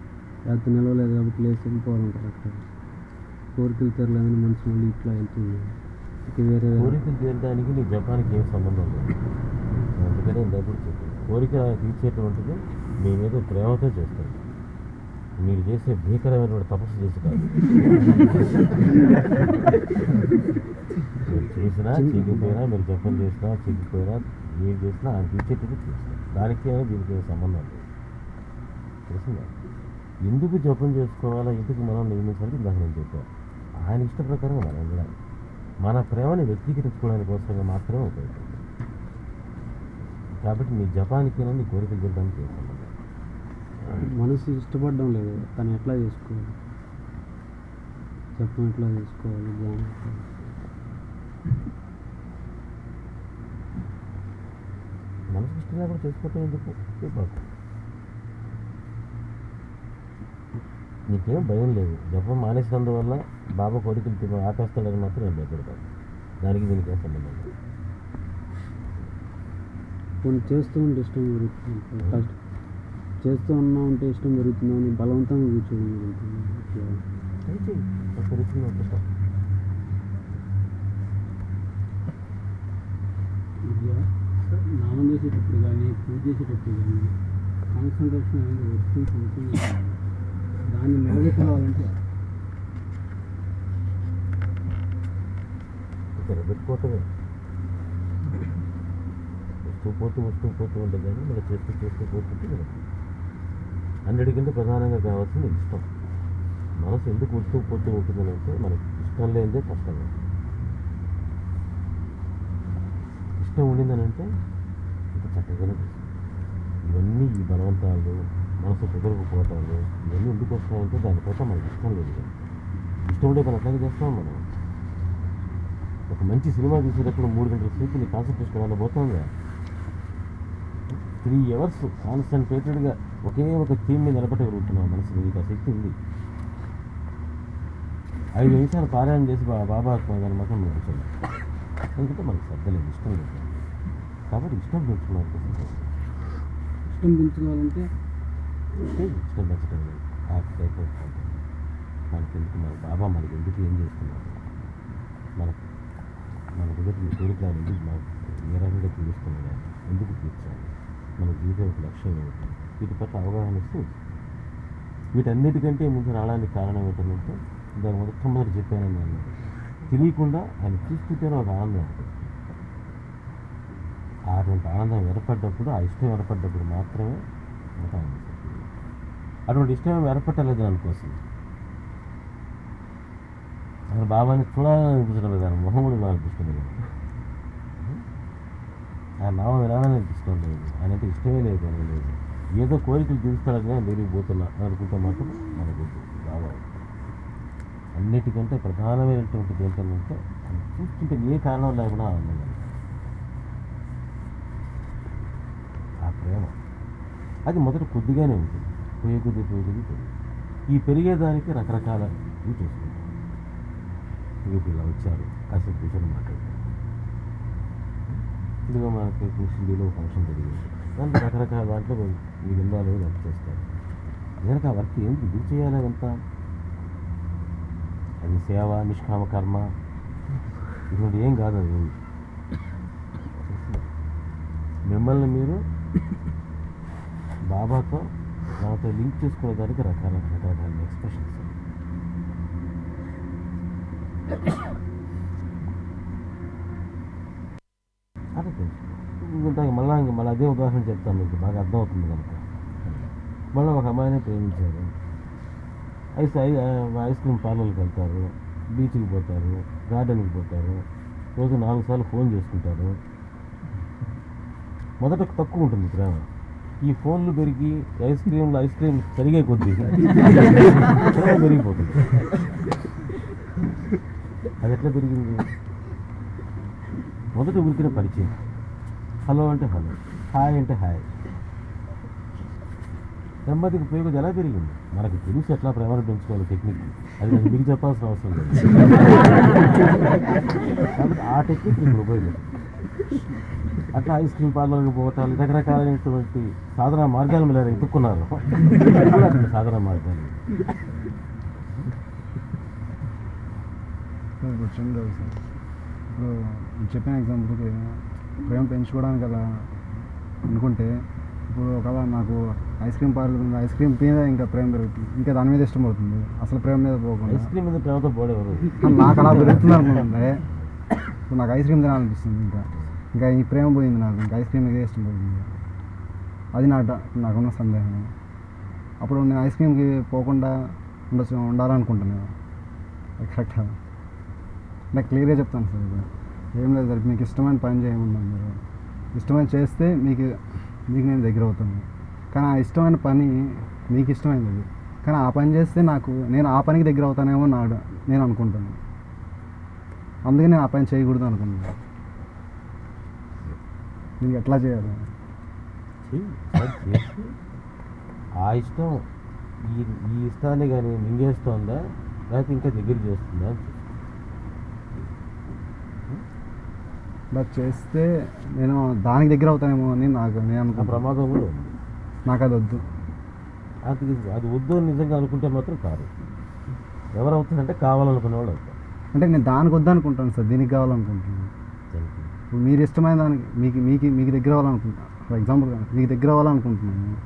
లేకపోతే నిలవలేదు కాబట్టి లేచి వెళ్ళిపోవాలంటారు. అట్లా కోరికలు తెరలేదని మనసు మళ్ళీ ఇట్లా వెళ్తుంది. ఇక వేరే కోరికలు తీరడానికి నీ జపానికి ఏం సంబంధం లేదు. అందుకనే ఇంతప్పుడు చెప్పాను, కోరిక తీర్చేటువంటిది మీ మీద ప్రేమతో చేస్తారు. మీరు చేసే భీకరమైనటువంటి తపస్సు చేసి కాదు. మీరు చేసినా చీకిపోయినా, మీరు జపం చేసినా చీకిపోయినా, ఏం చేసినా ఆయన తీర్చేటట్టు చేస్తారు. దానికి దీనికి సంబంధం లేదు. తెలిసిందా? ఎందుకు జపం చేసుకోవాలా, ఎందుకు మనం నియమించాలి ఇందాక నేను చెప్పాను. ఆయన ఇష్ట ప్రకారంగా మనం ఉండడానికి, మన ప్రేమని వ్యక్తీకరించుకోవడానికి కోసంగా మాత్రమే ఉపయోగపడుతుంది. కాబట్టి నీ జపానికి నీ కోరికలు తీరడానికి చేస్తాను. మనసు ఇష్టపడడం లేదు, తను ఎట్లా చేసుకోవాలి, జపం ఎట్లా చేసుకోవాలి, ధ్యానం మనసు ఇష్టం లేకుండా చేసుకోవటం ఎందుకు? నీకేం భయం లేదు. జపం మానేసినందువల్ల బాబా కోరికలు ఆపేస్తాడని మాత్రం నేను భయపడతాను. దానికి దీనికి ఏం సంబంధం లేదు. కొన్ని చేస్తూ ఉంటే ఇష్టం పెరుగుతుంది, చేస్తూ ఉన్నా ఉంటే ఇష్టం పెరుగుతుందని బలవంతంగా కూర్చోండి. నామం చేసేటప్పుడు కానీ పూజ చేసేటప్పుడు కానీ కాన్సన్ట్రేషన్ అనేది వస్తుంది. దాన్ని నిలబెట్టుకోవాలంటే పెట్టుకోవటమే. వస్తూ పోతూ ఉంటుంది కానీ మనం చేస్తూ పోతుంటే అన్నిటికంటే ప్రధానంగా కావాల్సింది ఇష్టం. మనసు ఎందుకు వస్తూ పోతూ ఉంటుందని అంటే మనకి ఇష్టం లేనిదే కష్టంగా. ఇష్టం ఉండిందనంటే ఇంకా చక్కగానే ఇవన్నీ ఈ బలవంతాలు, మనసు కుదరకపోవటాలు ఇవన్నీ ఎందుకు వస్తాయంటే దానికోసం మనకి ఇష్టం లేదు. ఇష్టం ఉంటే మనం అట్లాగే చేస్తాం. మనం ఒక మంచి సినిమా చూసేటప్పుడు 3 గంటల సేపు నీ కాన్సన్ట్రేషన్ వల్ల పోతుందా? 3 hours కాన్సన్ట్రేటెడ్గా ఒకే ఒక థీమ్ మీద నిలబెట్టగలుగుతున్నాం. మనసు నీకు ఆ శక్తి ఉంది. 5 నిమిషాలు పారాయణ చేసి బాబా దాని మాత్రం నువ్వు కూర్చోండి. ఎందుకంటే మనకు శ్రద్ధ లేదు, ఇష్టం లేదు. కాబట్టి ఇష్టం పెంచుకోవాలంటే ఇష్టం పెంచుకోవాలంటే ఇష్టం పెంచడం లేదు. అయిపోతుంది. మనకెందుకు, మన బాబా మనకి ఎందుకు ఏం చేస్తున్నారు, మనకు మన దగ్గర కోరికలు ఎందుకు మనకు ఏ రకంగా తీరుస్తున్నాడు, ఎందుకు తీర్చాలి, మన జీవితం ఒక లక్ష్యం ఏమిటి, వీటి పట్ల అవగాహన ఇస్తూ వీటన్నిటికంటే ముందు రావడానికి కారణం ఏంటంటే దాని మొట్టమొదటి చెప్పాను నేను, తెలియకుండా ఆయన చూస్తుంటేనే ఒక ఆనందం. అటువంటి ఆనందం ఏర్పడ్డప్పుడు, ఆ ఇష్టం ఏర్పడ్డప్పుడు మాత్రమే మనకు ఆనందం. అటువంటి ఇష్టం ఏర్పట్టలేదు అనుకోసం అసలు బాబాని చూడాలని అనిపించడం లేదు, ఆయన మొహం కూడా అనిపిస్తుంది లేదు, ఆయన నామం వినాలని అనిపిస్తుంది లేదు, ఆయన అంటే ఇష్టమే లేదు, అని లేదు. ఏదో కోరికలు తీరుస్తాడని వెళ్ళిపోతున్నా అనుకుంటే మాత్రం మనకు బాబా అన్నిటికంటే ప్రధానమైనటువంటిది ఏంటంటే చూస్తుంటే ఏ కారణం లేకుండా ఆనందంగా ఆ ప్రేమ అది మొదట కొద్దిగానే ఉంటుంది, పోయే కొద్ది ఈ పెరిగేదానికి రకరకాల ఇవి చూసుకుంటాం. మీకు ఇలా వచ్చారు, కాసేపు కూర్చొని మాట్లాడతారు. ఇదిగో మనకి హిందీలో ఫంక్షన్ జరిగింది, దాంట్లో రకరకాల దాంట్లో మీరు ఇన్వాల్వ్ వర్క్ చేస్తారు. కనుక ఆ వర్క్ ఏంటి ఎందుకు చేయాలి, అదంతా అది సేవ, నిష్కామ కర్మ ఇటువంటి ఏం కాదు. అది మిమ్మల్ని మీరు బాబాతో నాతో లింక్ చేసుకునేదానికి రకరకాల ఎక్స్ప్రెషన్స్. అదే తెలుసు. మళ్ళీ అదే ఉదాహరణ చెప్తాను, మీకు బాగా అర్థమవుతుంది కనుక. మళ్ళీ ఒక అమ్మాయిని ప్రేమించారు, ఐస్ క్రీమ్ పార్లర్కి వెళ్తారు, బీచ్కి పోతారు, గార్డెన్కి పోతారు, రోజు 4 సార్లు ఫోన్ చేసుకుంటారు. మొదట తక్కువ ఉంటుంది ప్రేమ, ఈ ఫోన్లు పెరిగి ఐస్ క్రీమ్ పెరిగే కొద్దీ ప్రేమ పెరిగిపోతుంది. అది ఎట్లా పెరిగింది? మొదట ఉరికిన పరిచయం, హలో అంటే హలో, హాయ్ అంటే హాయ్, నెమ్మదికి ఉపయోగం ఎలా పెరిగింది. మనకు తెలుసు ఎట్లా ప్రేమను పెంచుకోవాలి టెక్నిక్, అది నేను మీకు చెప్పాల్సిన అవసరం లేదు. కాబట్టి ఆ టెక్నిక్ ఇప్పుడు ఉపయోగం. అట్లా ఐస్ క్రీమ్ పార్లర్కి పోవటాలు, రకరకాలైనటువంటి సాధన మార్గాలు మీరు ఎత్తుక్కున్నారు. సాధన మార్గాలు క్వశ్చన్ లేదు సార్. ఇప్పుడు చెప్పిన ఎగ్జాంపుల్కి ప్రేమ పెంచుకోవడానికి అలా అనుకుంటే, ఇప్పుడు ఒకవేళ నాకు ఐస్ క్రీమ్ పార్లర్ ఉంది, ఐస్ క్రీమ్ మీద ఇంకా ప్రేమ పెరుగుతుంది, ఇంకా దాని మీద ఇష్టం పడుతుంది, అసలు ప్రేమ మీద పోకుండా ఐస్ క్రీమ్ మీద ప్రేమతో పోడేవారు నాకు అలా పెరుగుతుంది అనుకుంటుంది. ఇప్పుడు నాకు ఐస్ క్రీమ్ తినాలనిపిస్తుంది, ఇంకా ఈ ప్రేమ పోయింది, నాకు ఇంకా ఐస్ క్రీమ్ మీద ఇష్టం పోయింది. అది నాకున్న సందేహం. అప్పుడు నేను ఐస్ క్రీమ్కి పోకుండా ఉండాలనుకుంటున్నాను. కరెక్టా? నాకు క్లియర్గా చెప్తాను సార్. ఇప్పుడు ఏం లేదు సార్, మీకు ఇష్టమైన పని చేయమన్నాను. మీరు ఇష్టమైన చేస్తే మీకు నేను దగ్గర అవుతాను. కానీ ఆ ఇష్టమైన పని మీకు ఇష్టమైంది అది, కానీ ఆ పని చేస్తే నేను ఆ పనికి దగ్గర అవుతానేమో నేను అనుకుంటాను. అందుకే నేను ఆ పని చేయకూడదు అనుకుంటున్నాను. మీకు ఎట్లా చేయాలి? ఆ ఇష్టం ఈ ఇష్టాన్ని కానీ మింగేస్తుందా, లేకపోతే ఇంకా దగ్గర చేస్తుందా? ఇలా చేస్తే నేను దానికి దగ్గర అవుతానేమో అని నేను అనుకుంటున్నాను. ప్రమాదం కూడా ఉంది. నాకు అది వద్దు. అది వద్దు అని నిజంగా అనుకుంటే మాత్రం కాదు. ఎవరు అవుతుందంటే కావాలనుకునే వాళ్ళు అవుతారు. అంటే నేను దానికి వద్దు అనుకుంటాను సార్, దీనికి కావాలనుకుంటున్నాను. ఇప్పుడు మీరు ఇష్టమైన దానికి మీకు దగ్గర అవ్వాలనుకుంటున్నాను. ఫర్ ఎగ్జాంపుల్ మీకు దగ్గర అవ్వాలనుకుంటున్నాను.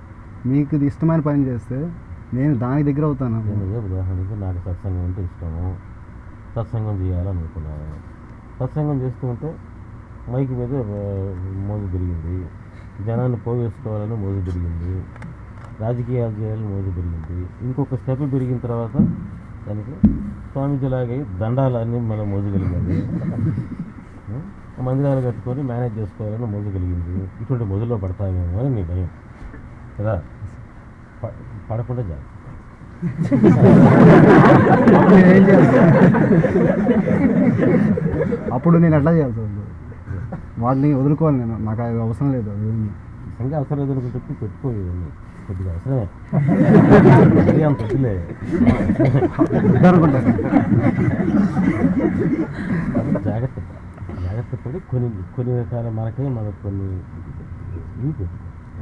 మీకు ఇది ఇష్టమైన పని చేస్తే నేను దానికి దగ్గర అవుతాను. నేను ఉదాహరణకి నాకు సత్సంగం అంటే ఇష్టము, సత్సంగం చేయాలనుకున్నాను. సత్సంగం చేస్తూ ఉంటే మైక్ మీద మోజు పెరిగింది, జనాన్ని పోగేసుకోవాలని మోజు పెరిగింది, రాజకీయాలు చేయాలని మోజు పెరిగింది. ఇంకొక స్టెప్ పెరిగిన తర్వాత దానికి స్వామీజీలాగే దండాలన్నీ మన మోజు కలిగింది, మందిరాలు కట్టుకొని మేనేజ్ చేసుకోవాలని మోజు కలిగింది. ఇటువంటి మోజులో పడతామేమో అని నీ భయం కదా. పడకుండా జాగ్రత్త. అప్పుడు నేను ఎట్లా చేయాలి సార్? వాటిని వదులుకోవాలి, నాకు అది అవసరం లేదు. సంఖ్య అవసరం లేదు అనుకుంటే పెట్టుకోలేదు, కొద్దిగా అవసరమే అంత వద్దులే అనుకుంటా. జాగ్రత్త పడి కొన్ని రకాల మనకే మనకు కొన్ని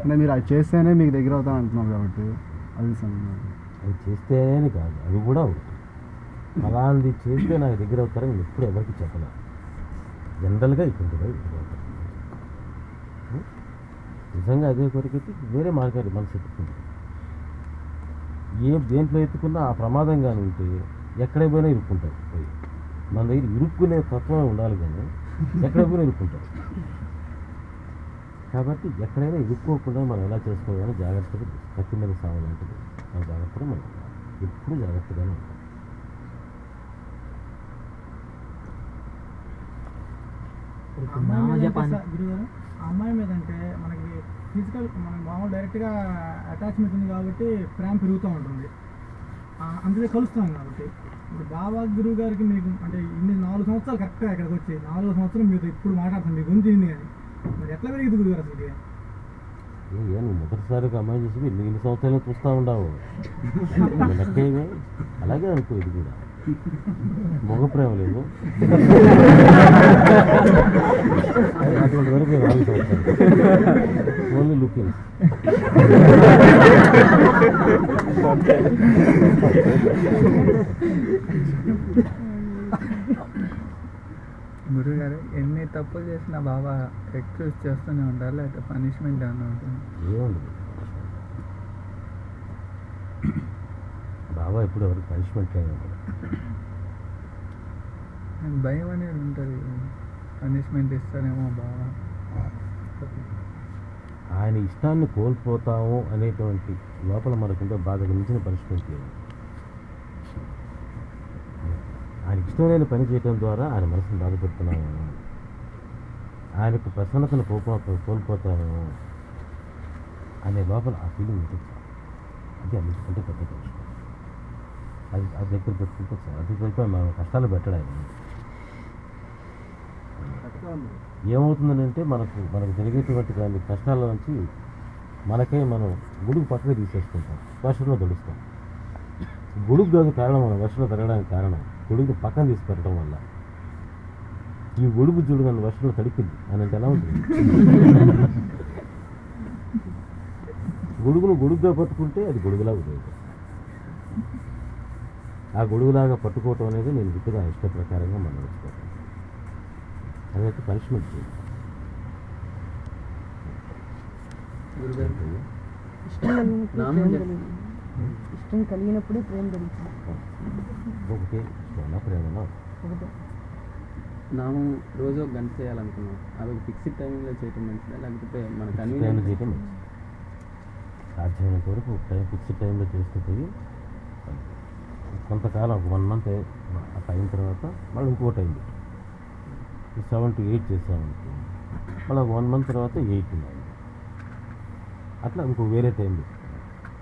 అంటే మీరు అది చేస్తేనే మీకు దగ్గర అవుతాను అంటున్నారు కాబట్టి అది అది చేస్తేనే కాదు, అది కూడా అవుతుంది. అలాంటి చేస్తే నాకు దగ్గర అవుతారని నేను ఎప్పుడు ఎవరికి చెప్పలే. జనరల్గా ఇటువంటి నిజంగా అదే కొరికైతే వేరే మార్గాలు మనసు ఎత్తుకుంది. దేంట్లో ఎత్తుకున్నా ఆ ప్రమాదం కానీ ఉంటే ఎక్కడ పోయినా ఇరుక్కుంటారు. మన దగ్గర ఇరుక్కునే తత్వం ఉండాలి, కానీ ఎక్కడ పోయినా ఇరుక్కుంటారు. కాబట్టి ఎక్కడైనా ఇరుక్కోకుండా మనం ఎలా చేసుకోవాలని జాగ్రత్తగా కత్తి మీద సావాలంటుంది. మన జాగ్రత్తగా మనం ఎప్పుడు జాగ్రత్తగానే ఉంటాం. గురుగారు, ఆ అమ్మాయి మీద అంటే మనకి ఫిజికల్ మనకి మామూలు డైరెక్ట్గా అటాచ్మెంట్ ఉంది కాబట్టి ప్రేమ పెరుగుతూ ఉంటుంది, అందుకే కలుస్తాం కాబట్టి. ఇప్పుడు బాబా గురువు గారికి మీకు అంటే ఇన్ని 4 సంవత్సరాలు కరెక్ట్గా ఇక్కడికి వచ్చి 4 సంవత్సరం మీతో ఇప్పుడు మాట్లాడుతుంది, మీ గొంతు ఉంది కానీ మరి ఎట్లా పెరిగింది గురుగారు అసలుకి? నువ్వు మొదటిసారిగా అమ్మాయి చేసి ఇన్ని సంవత్సరాలు చూస్తూ ఉండవు లెక్కేమే. అలాగే అనుకో, ఇది కూడా మగ ప్రేమ లేదు. అటువంటి వరకు 4 సంవత్సరాలు ఓన్లీ లుకింగ్. గురుగారు ఎన్ని తప్పులు చేసినా బాబా ఎక్స్క్యూజ్ చేస్తూనే ఉంటారు, లేకపోతే పనిష్మెంట్ అని ఉంటుంది? ఏముండదు, బాబా ఇప్పుడు ఎవరికి పనిష్మెంట్ లేదు. భయం అనేది ఉంటుంది, పనిష్మెంట్ ఇస్తారేమో బాబా. ఆయన ఇష్టాన్ని కోల్పోతాము అనేటువంటి లోపల మనకుంటే బాధకు మించిన పనిష్మెంట్ లేదు. ఆయన ఇష్టం లేని పని చేయడం ద్వారా ఆయన మనసును బాధపెడుతున్నాము, ఆయనకు ప్రసన్నతను కోల్పోతాము అనే లోపల ఆ ఫీలింగ్ ఉంటుంది. అది అన్నిటికంటే పెద్ద పనిష్మెంట్. అది దగ్గర పెట్టుకుంటే సార్ అది కొంచెం మనం కష్టాలు పెట్టడం. ఏమవుతుందంటే మనకు జరిగేటువంటి దాని కష్టాల నుంచి మనం గొడుగు పక్కగా తీసేసుకుంటాం, వర్షంలో తడుస్తాం. గొడుగు కాదు కారణం, మనం వర్షంలో తడగడానికి కారణం గొడుగు పక్కన తీసి పెట్టడం వల్ల. ఈ గొడుగు చూడు నన్ను వర్షంలో తడిపింది అని అంటే ఎలా ఉంటుంది? గొడుగును గొడుగుగా పట్టుకుంటే అది గొడుగులా ఉంటుంది. ఆ గొడుగులాగా పట్టుకోవటం అనేది నేను చెప్పిన ఇష్ట ప్రకారంగా మనం నడుచుకోవటం, అదైతే పనిష్మెంట్ చేయాలి. ఇష్టం కలిగినప్పుడే ప్రేమ జరుగుతుంది. ఒకటే ఇష్టం ప్రేమ ఒకటే. నామం రోజు ఒక గంట చేయాలనుకున్నాం, అది ఒక ఫిక్స్డ్ టైంలో చేయటం మంచిదా, లేకపోతే మన టైంలో కన్వీనియన్స్ చేయటం మంచిది. సాధ్యమైనంత వరకు ఒక ఫిక్స్డ్ టైంలో చేస్తూ పోయి కొంతకాలం ఒక 1 month అయిన తర్వాత మళ్ళీ ఇంకో టైం 7 to 8 చేసామనుకో, మళ్ళీ 1 month తర్వాత 8 ఉన్నాయి. అట్లా ఇంకో వేరే టైం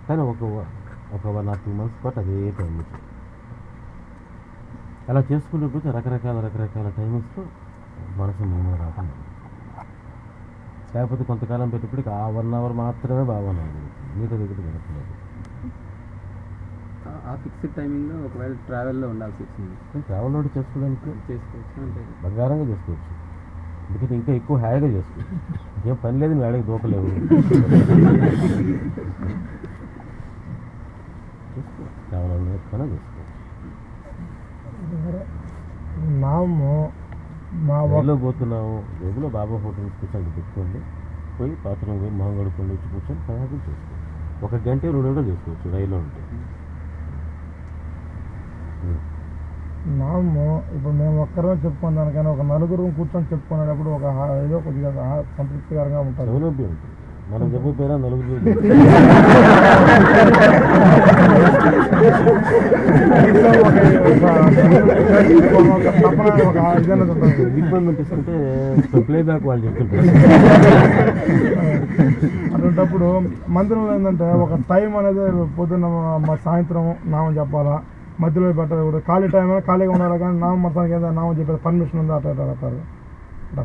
కానీ ఒక 1 or 2 months పాటు అదే టైం. అలా చేసుకునేప్పుడు రకరకాల టైమింగ్స్లో మనసు మేము రావటం. లేకపోతే కొంతకాలం పెట్టేప్పటికి ఆ 1 hour మాత్రమే బాగున్నాను, మీతో దగ్గర జరగలేదు. ఆ ఫిక్స్డ్ టైమింగ్లో ఒకవేళ ట్రావెల్లో ఉండాల్సి వచ్చింది, ట్రావెల్ నోట్ చేసుకోవడానికి చేసుకోవచ్చు అంటే బంగారంగా చేసుకోవచ్చు. ఎందుకంటే ఇంకా ఎక్కువ హాయిగా చేసుకోవచ్చు. ఇంకేం పని లేదు, నువ్వు ఏడకి దూకలేవు. ట్రావెల్ నేర్చుకున్నా చేసుకోవచ్చు. మా రైల్లో పోతున్నాము, రేపులో బాబా ఫోటో తీసుకొచ్చి పెట్టుకోండి, పోయి పాత్రలు పోయి మొహం కడుక్కొని వచ్చి కూర్చొని హ్యాపీగా చేసుకోవచ్చు. 1 గంట 2 గంటలు చేసుకోవచ్చు రైల్లో ఉంటే. నాము ఇప్పుడు మేము ఒక్కరం చెప్పుకున్న దానికైనా ఒక 4 కూర్చొని చెప్పుకునేటప్పుడు ఒక ఏదో కొద్దిగా సంతృప్తికరంగా ఉంటుంది. సౌలభ్యం ఉంటుంది. మనం చెప్పకపోయినా 4 ఇబ్బంది తీసుకుంటే ప్లే బ్యాక్ వాళ్ళు చెప్తుంటారు. అటువంటిప్పుడు మందిరంలో ఏంటంటే ఒక టైం అనేది పొద్దున్న సాయంత్రం నామం చెప్పాలా, మధ్యలో పెట్టాలి కూడా. ఖాళీ టైం ఖాళీగా ఉండాలి, కానీ నామం మొత్తానికి ఏదో నామం చెప్పేది పర్మిషన్ ఉందా అట్లా అడుగుతారు. అట్లా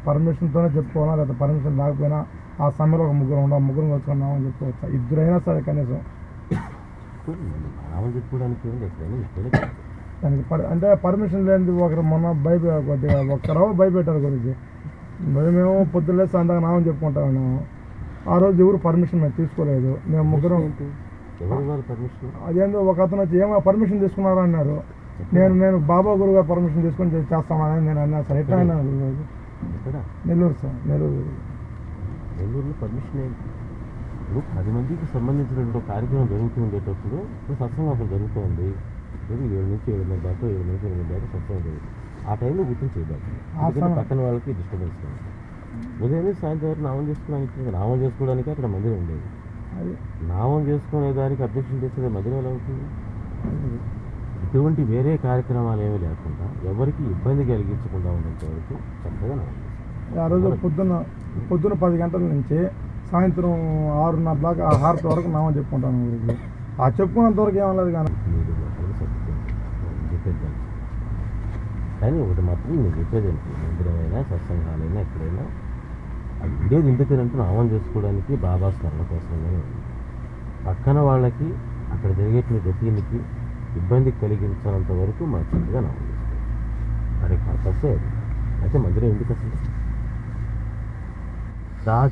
పర్మిషన్తోనే చెప్పుకోవాలా, లేకపోతే పర్మిషన్ లేకపోయినా ఆ సమయంలో ఒక ముగ్గురు వచ్చుకుని నామం చెప్పుకోవచ్చు. 2 అయినా సరే కనీసం నామం చెప్పుకోవడానికి దానికి అంటే పర్మిషన్ లేనిది ఒకరు మొన్న కొద్దిగా ఒక్కరో భయపెట్టారు గురించి. మేము పొద్దున్నే సాయంత్రం నామం చెప్పుకుంటాము. ఆ రోజు ఎవరు పర్మిషన్ మేము తీసుకోలేదు. మేము ముగ్గురం పర్మిషన్ అదేందో ఒక అతను వచ్చి ఏమో పర్మిషన్ తీసుకున్నారా అన్నారు. నేను బాబా గురుగారు పర్మిషన్ తీసుకొని చేస్తామని నేను అన్నా సార్. ఎట్లా అయినా గురుగారు ఎక్కడ నెల్లూరు సార్, నెల్లూరులో పర్మిషన్ ఏంటి? ఇప్పుడు 10 మందికి సంబంధించినటువంటి ఒక కార్యక్రమం జరుగుతూ ఉండేటప్పుడు ఇప్పుడు సత్సంగం అక్కడ జరుగుతుంది. 7 నుంచి 7:30 దాకా 7 నుంచి 8 దాకా సత్సంగం జరుగుతుంది. ఆ టైంలో గుర్తించి చేయబాలి. ఎందుకంటే పక్కన వాళ్ళకి డిస్టర్బెన్స్ ఉంది. ఉదయం నుంచి సాయంత్రం వరకు నామం చేసుకోవడానికి అక్కడ మందిరం ఉండేది. నామం చేసుకునే దానికి అబ్జెక్షన్ చేసేది మందిరం ఎలా అవుతుంది? ఇటువంటి వేరే కార్యక్రమాలు ఏమీ లేకుండా ఎవరికి ఇబ్బంది కలిగించకుండా ఉన్నంత వరకు చక్కగా నామం ఆ రోజు పొద్దున 10 గంటల నుంచి సాయంత్రం 6:30 దాకా హారతి వరకు నామం చెప్పుకుంటాను గురించి. ఆ చెప్పుకున్నంత వరకు ఏమలేదు కానీ చెప్పేది. కానీ ఒకటి మాత్రం నేను చెప్పేది ఏంటి, మందిరమైనా సత్సంగాలైనా ఎక్కడైనా అది ఉండేది ఎందుకంటే నామం చేసుకోవడానికి బాబా స్మరణ కోసమే ఉంది. పక్కన వాళ్ళకి అక్కడ జరిగేటువంటి రొటీన్కి ఇబ్బంది కలిగించినంత వరకు మా చక్కగా నామం చేసుకోవాలి. అది పర్పసే అది. అయితే మందిరం ఎందుకు అసలు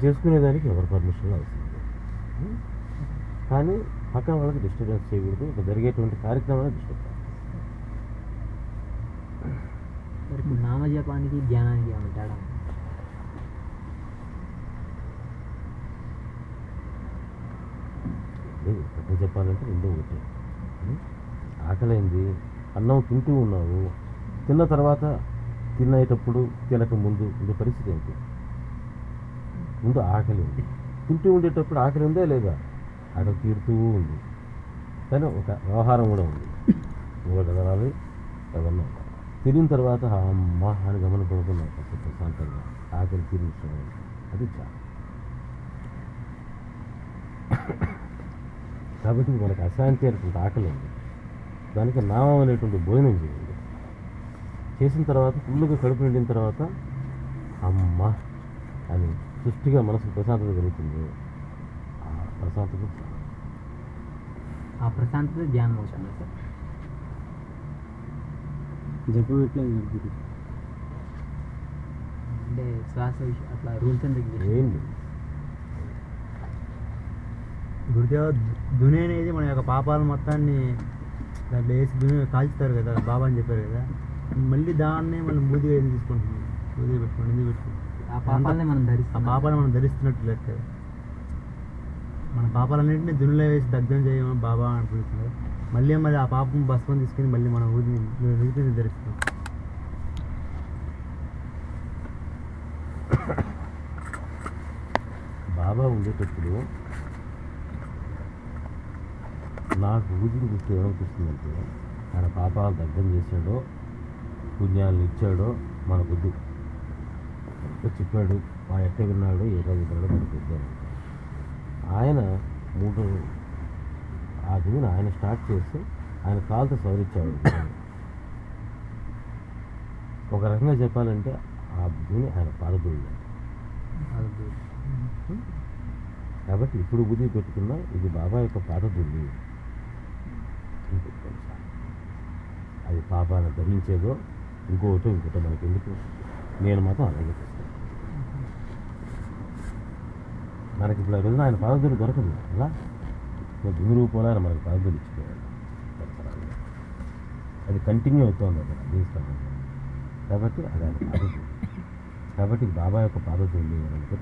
చేసుకునేదానికి ఎవరి పర్మిషన్ అవసరం లేదు. కానీ పక్కన వాళ్ళకి డిస్టర్బెన్స్ చేయకూడదు. ఇక్కడ జరిగేటువంటి కార్యక్రమాన్ని డిస్టర్బ్ చేయాలి. నామజపానికి ధ్యానానికి ఏమైనా తేడా? ఎట్లా చెప్పాలంటే రెండో ఒకటి. ఆకలైంది, అన్నం తింటూ ఉన్నావు, తిన్న తర్వాత తినేటప్పుడు తినక ముందు ఉండే పరిస్థితి ఏంటి? ముందు ఆకలి ఉంది, తింటూ ఉండేటప్పుడు ఆకలి ఉందా లేదా? ఆకలి తీరుతూ ఉంది, కానీ ఒక వ్యవహారం కూడా ఉంది. మూడు గదనాలు ఏమన్నా తిరిగిన తర్వాత అమ్మ అని గమనిపోతున్నావు ప్రశాంతంగా ఆకలి తీరించడం, అది చాలా. కాబట్టి మనకు అశాంతి అనేటువంటి ఆకలి ఉంది, దానికి నామం అనేటువంటి భోజనం చేయండి. చేసిన తర్వాత ఫుల్గా కడుపు నిండిన తర్వాత అమ్మ అని సృష్టిగా మనసుకు ప్రశాంతత కలుగుతుంది. ఆ ప్రశాంతత ధ్యానం అవుతుంది సార్. జపం ఎట్లా జరుగుతుంది అంటే శ్వాస అట్లా రూల్స్ అండ్ రెగ్యులేషన్ ఏంటి? గురుదేవ దుని అనేది మన యొక్క పాపాల మొత్తాన్ని దాంట్లో వేసి దుని కాల్చుతారు కదా బాబా అని చెప్పారు కదా, మళ్ళీ దాన్నే మనం బూదిగా ఎందుకు తీసుకుంటున్నాం? బూదిగా పెట్టుకోండి, ఎందుకు పెట్టుకుంటాం? ఆ పాపాలని మనం ధరిస్తున్నట్టు లెక్క. మన పాపాలన్నింటినీ దునిలో వేసి దగ్ధం చేయమని బాబా అనుకుంటున్నారు. మళ్ళీ ఆ పాపం భస్మం తీసుకుని మళ్ళీ మన ఊరిని ధరిస్తాం. బాబా ఉండేటప్పుడు నాకు ఊదిని చూస్తే ఏమనిపిస్తుందంటే ఆయన పాపాలు దగ్ధం చేశాడో పుణ్యాలను ఇచ్చాడో మనకొద్దు. చెప్పాడు ఆ ఎట్ట విన్నాడో ఏ రోజు విన్నాడో మనకు వద్దాం. ఆయన 3 ఆ దుని ఆయన స్టార్ట్ చేసి ఆయన కాలుతో సవరించాడు. ఒక రకంగా చెప్పాలంటే ఆ దుని ఆయన పాదదుడు. కాబట్టి ఇప్పుడు బుద్ధి పెట్టుకున్నా ఇది బాబా యొక్క పాదదుడి. అది పాపాన్ని ధరించేదో ఇంకోటో మనకి ఎందుకు, నేను మాత్రం అలాగే చేస్తాను. మనకి ఇప్పుడు రోజున ఆయన పాదదుడి దొరకదు. అలా దుని రూపంలో ఆయన మనకి పాదదుడి ఇచ్చిపోయాడు. అది కంటిన్యూ అవుతుంది అక్కడ జీవిస్తాను. కాబట్టి అది ఆయన పాదదుడి. కాబట్టి బాబా యొక్క పాదదుడి అంటే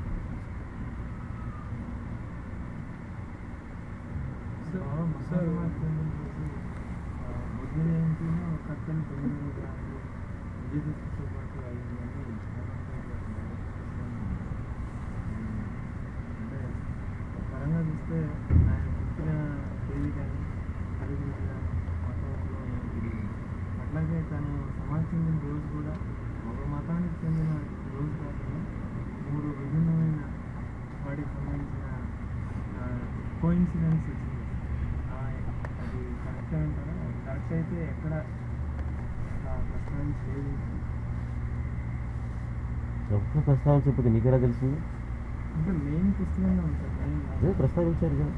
పరంగా చూస్తే ఆయన పుట్టిన తేదీ కానీ అడుగులు కానీ మతంలో అట్లాగే తను సమాజం చెందిన రోజు కూడా ఒక మతానికి చెందిన రోజు కాకుండా 3 విభిన్నమైన వాటికి సంబంధించిన కోయిన్సిడెన్స్ వచ్చింది. అది కరెక్ట్ అంటారా? అది కరెక్ట్ అయితే ఎక్కడ ప్రస్తావించలేదు. ఎప్పుడు ప్రస్తావించకపోతే నీకెలా తెలిసింది? అంటే మెయిన్ పుస్తకంలో ఉంటుంది. ప్రస్తావించారు కదా,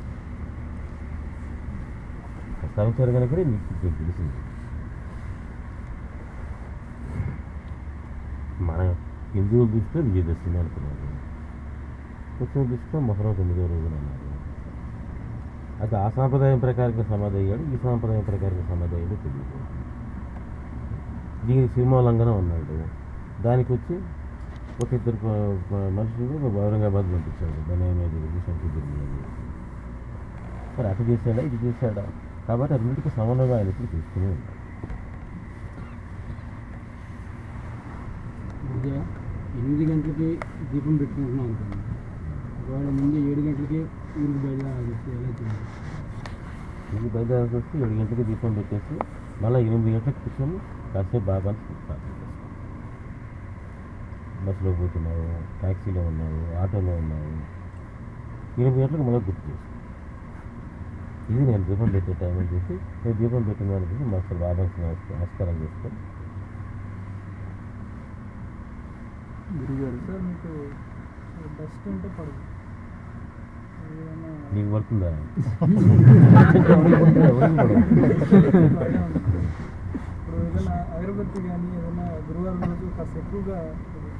ప్రస్తావించారు కనుక నీకు తెలిసింది. మన హిందువుల దృష్టిలో విజయదశమి అనుకున్నాను, క్రిస్టియన్ దృష్టిలో మొహరం 9వ రోజున అన్నారు. అయితే ఆ సాంప్రదాయం ప్రకారంగా సమాధి అయ్యాడు, ఈ సాంప్రదాయం ప్రకారంగా సమాధి అయ్యాడు తెలియదు. దీని సినిమాలంగానే ఉన్నాడు. దానికి వచ్చి ఒక ఇద్దరు మనుషులు ఔరంగాబాద్ పంపించాడు. బనేమే జరిగింది, సంఖ్య జరిగింది. మరి అటు చేశాడా ఇది చేశాడా కాబట్టి ఆ రెండింటికి సమన్వయం ఆయన ఇప్పుడు తీసుకునే ఉన్నాడు. ఉదయం 8 గంటలకి దీపం పెట్టుకుంటున్నాం అనుకోండి, ఒకవేళ ముందు 7 గంటలకి ఊరికి బయలుదేరాల్సి వస్తే ఎలా చేయాలి? ఊరికి బయలుదేరాల్సి వస్తే 7 గంటలకి దీపం పెట్టేసి మళ్ళీ 8 గంటలకు కూర్చొని కాసేపు బాబాని ప్రార్థన చేస్తాం. బస్సులో పోతున్నావు, ట్యాక్సీలో ఉన్నావు, ఆటోలో ఉన్నావు, 8 గంటలకు మళ్ళీ గుర్తు చేస్తాం. ఇది నేను దీపం పెట్టే టైం అని చెప్పి నేను దీపం పెట్టిన దానికి అసలు బాబాకి నమస్కారం చేస్తాను. గురుగారు సార్ మీకు బెస్ట్ అంటే పడదు నీకు పడుతుందా? ఇప్పుడు ఏదైనా అగరబత్తి కానీ ఏదైనా గురువారం రోజు కాస్త ఎక్కువగా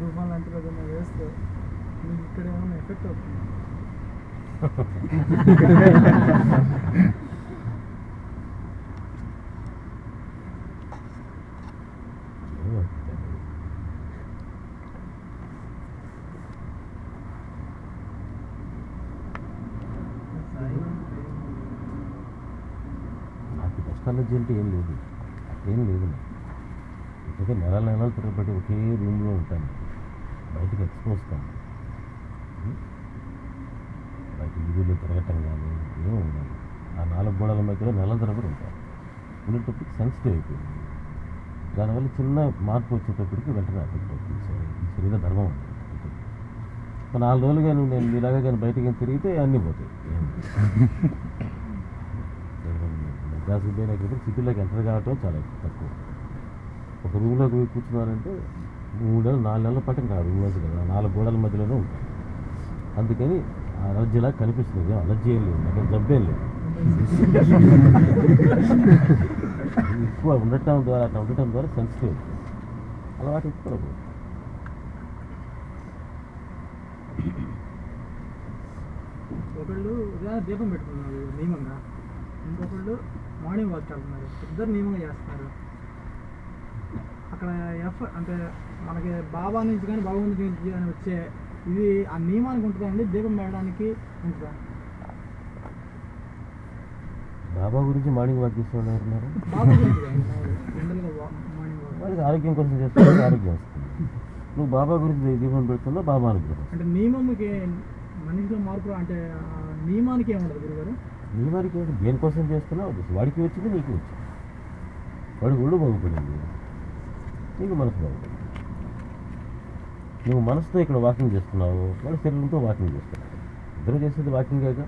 ధూపం లాంటివి ఏదైనా వేస్తే మీకు ఇక్కడ ఏమైనా ఎఫెక్ట్ అవుతుంది? నాకు డస్ట్ అలర్జీ అంటే ఏం లేదు నాకు. ఎందుకంటే నెలలు తిరగబట్టి ఒకే రూమ్లో ఉంటాను, బయటకు ఎక్స్పోజ్ కాను. బయట వీధుల్లో తిరగటం కానీ ఏమీ ఉండదు. ఆ 4 గోడల మధ్యలో నెలల తరబడి ఉంటాను. ఉండేటప్పటికి సెన్సిటివ్ అయిపోయింది. దానివల్ల చిన్న మార్పు వచ్చేటప్పటికి వెంటనే అఫెక్ట్ అవుతుంది. సో ఈ శరీర ధర్మం ఉంటుంది. 4 రోజులుగా నేను ఇలాగా కానీ బయటకి తిరిగితే అన్నీ పోతాయి. మెడ్రాస్కి పోయినప్పుడు సిటీలోకి ఎంటర్ కావటం చాలా తక్కువ. ఒక రూమ్లోకి పోయి కూర్చున్నానంటే 3 నెలలు 4 నెలల పాటు ఇంకా రూమ్లోకి కదా 4 గోడల మధ్యలోనే ఉంటాను. అందుకని అలర్జీలా కనిపిస్తుంది. అలర్జీ ఏం లేదు, నాకు జబ్బేం లేదు. ఎక్కువ ఉండటం ద్వారా సెన్సిటివ్ అలవాటు ఎక్కువ. ఒకళ్ళు ఉదయం దీపం పెట్టుకున్నారు నియమంగా, ఇంకొకళ్ళు మార్నింగ్ వాక్ వెళ్తున్నారు. ఇద్దరు నియమంగా చేస్తున్నారు. అక్కడ అంటే మనకి బాబా నుంచి కానీ భగవంతుడి నుంచి కానీ వచ్చే ఇది ఆ నియమానికి ఉంటుందండి, దీపం పెట్టడానికి ఉంటుందా? బాబా గురించి మార్నింగ్ వాక్ చేసేవాళ్ళు ఎవరున్నారు? బాబా గురించి జనరల్గా మార్నింగ్ వాక్ వాళ్ళకి ఆరోగ్యం కోసం చేస్తున్నారు, ఆరోగ్యం వస్తుంది. నువ్వు బాబా గురించి దీపం పెడుతున్నా బాబా అనుగ్రహం. అంటే నియమంకి మనిషిలో మార్పు అంటే నియమానికి ఏముండదు గురుగారు? నియమానికి దేనికోసం చేస్తున్నావు? వాడికి వచ్చింది నీకు వచ్చింది. వాడి ఒళ్ళు బాగుపడింది, నీకు మనసు బాగుపడింది. నువ్వు మనసుతో ఇక్కడ వాకింగ్ చేస్తున్నావు, వాడి శరీరంతో వాకింగ్ చేస్తున్నావు. ఇద్దరు చేసేది వాకింగేగా.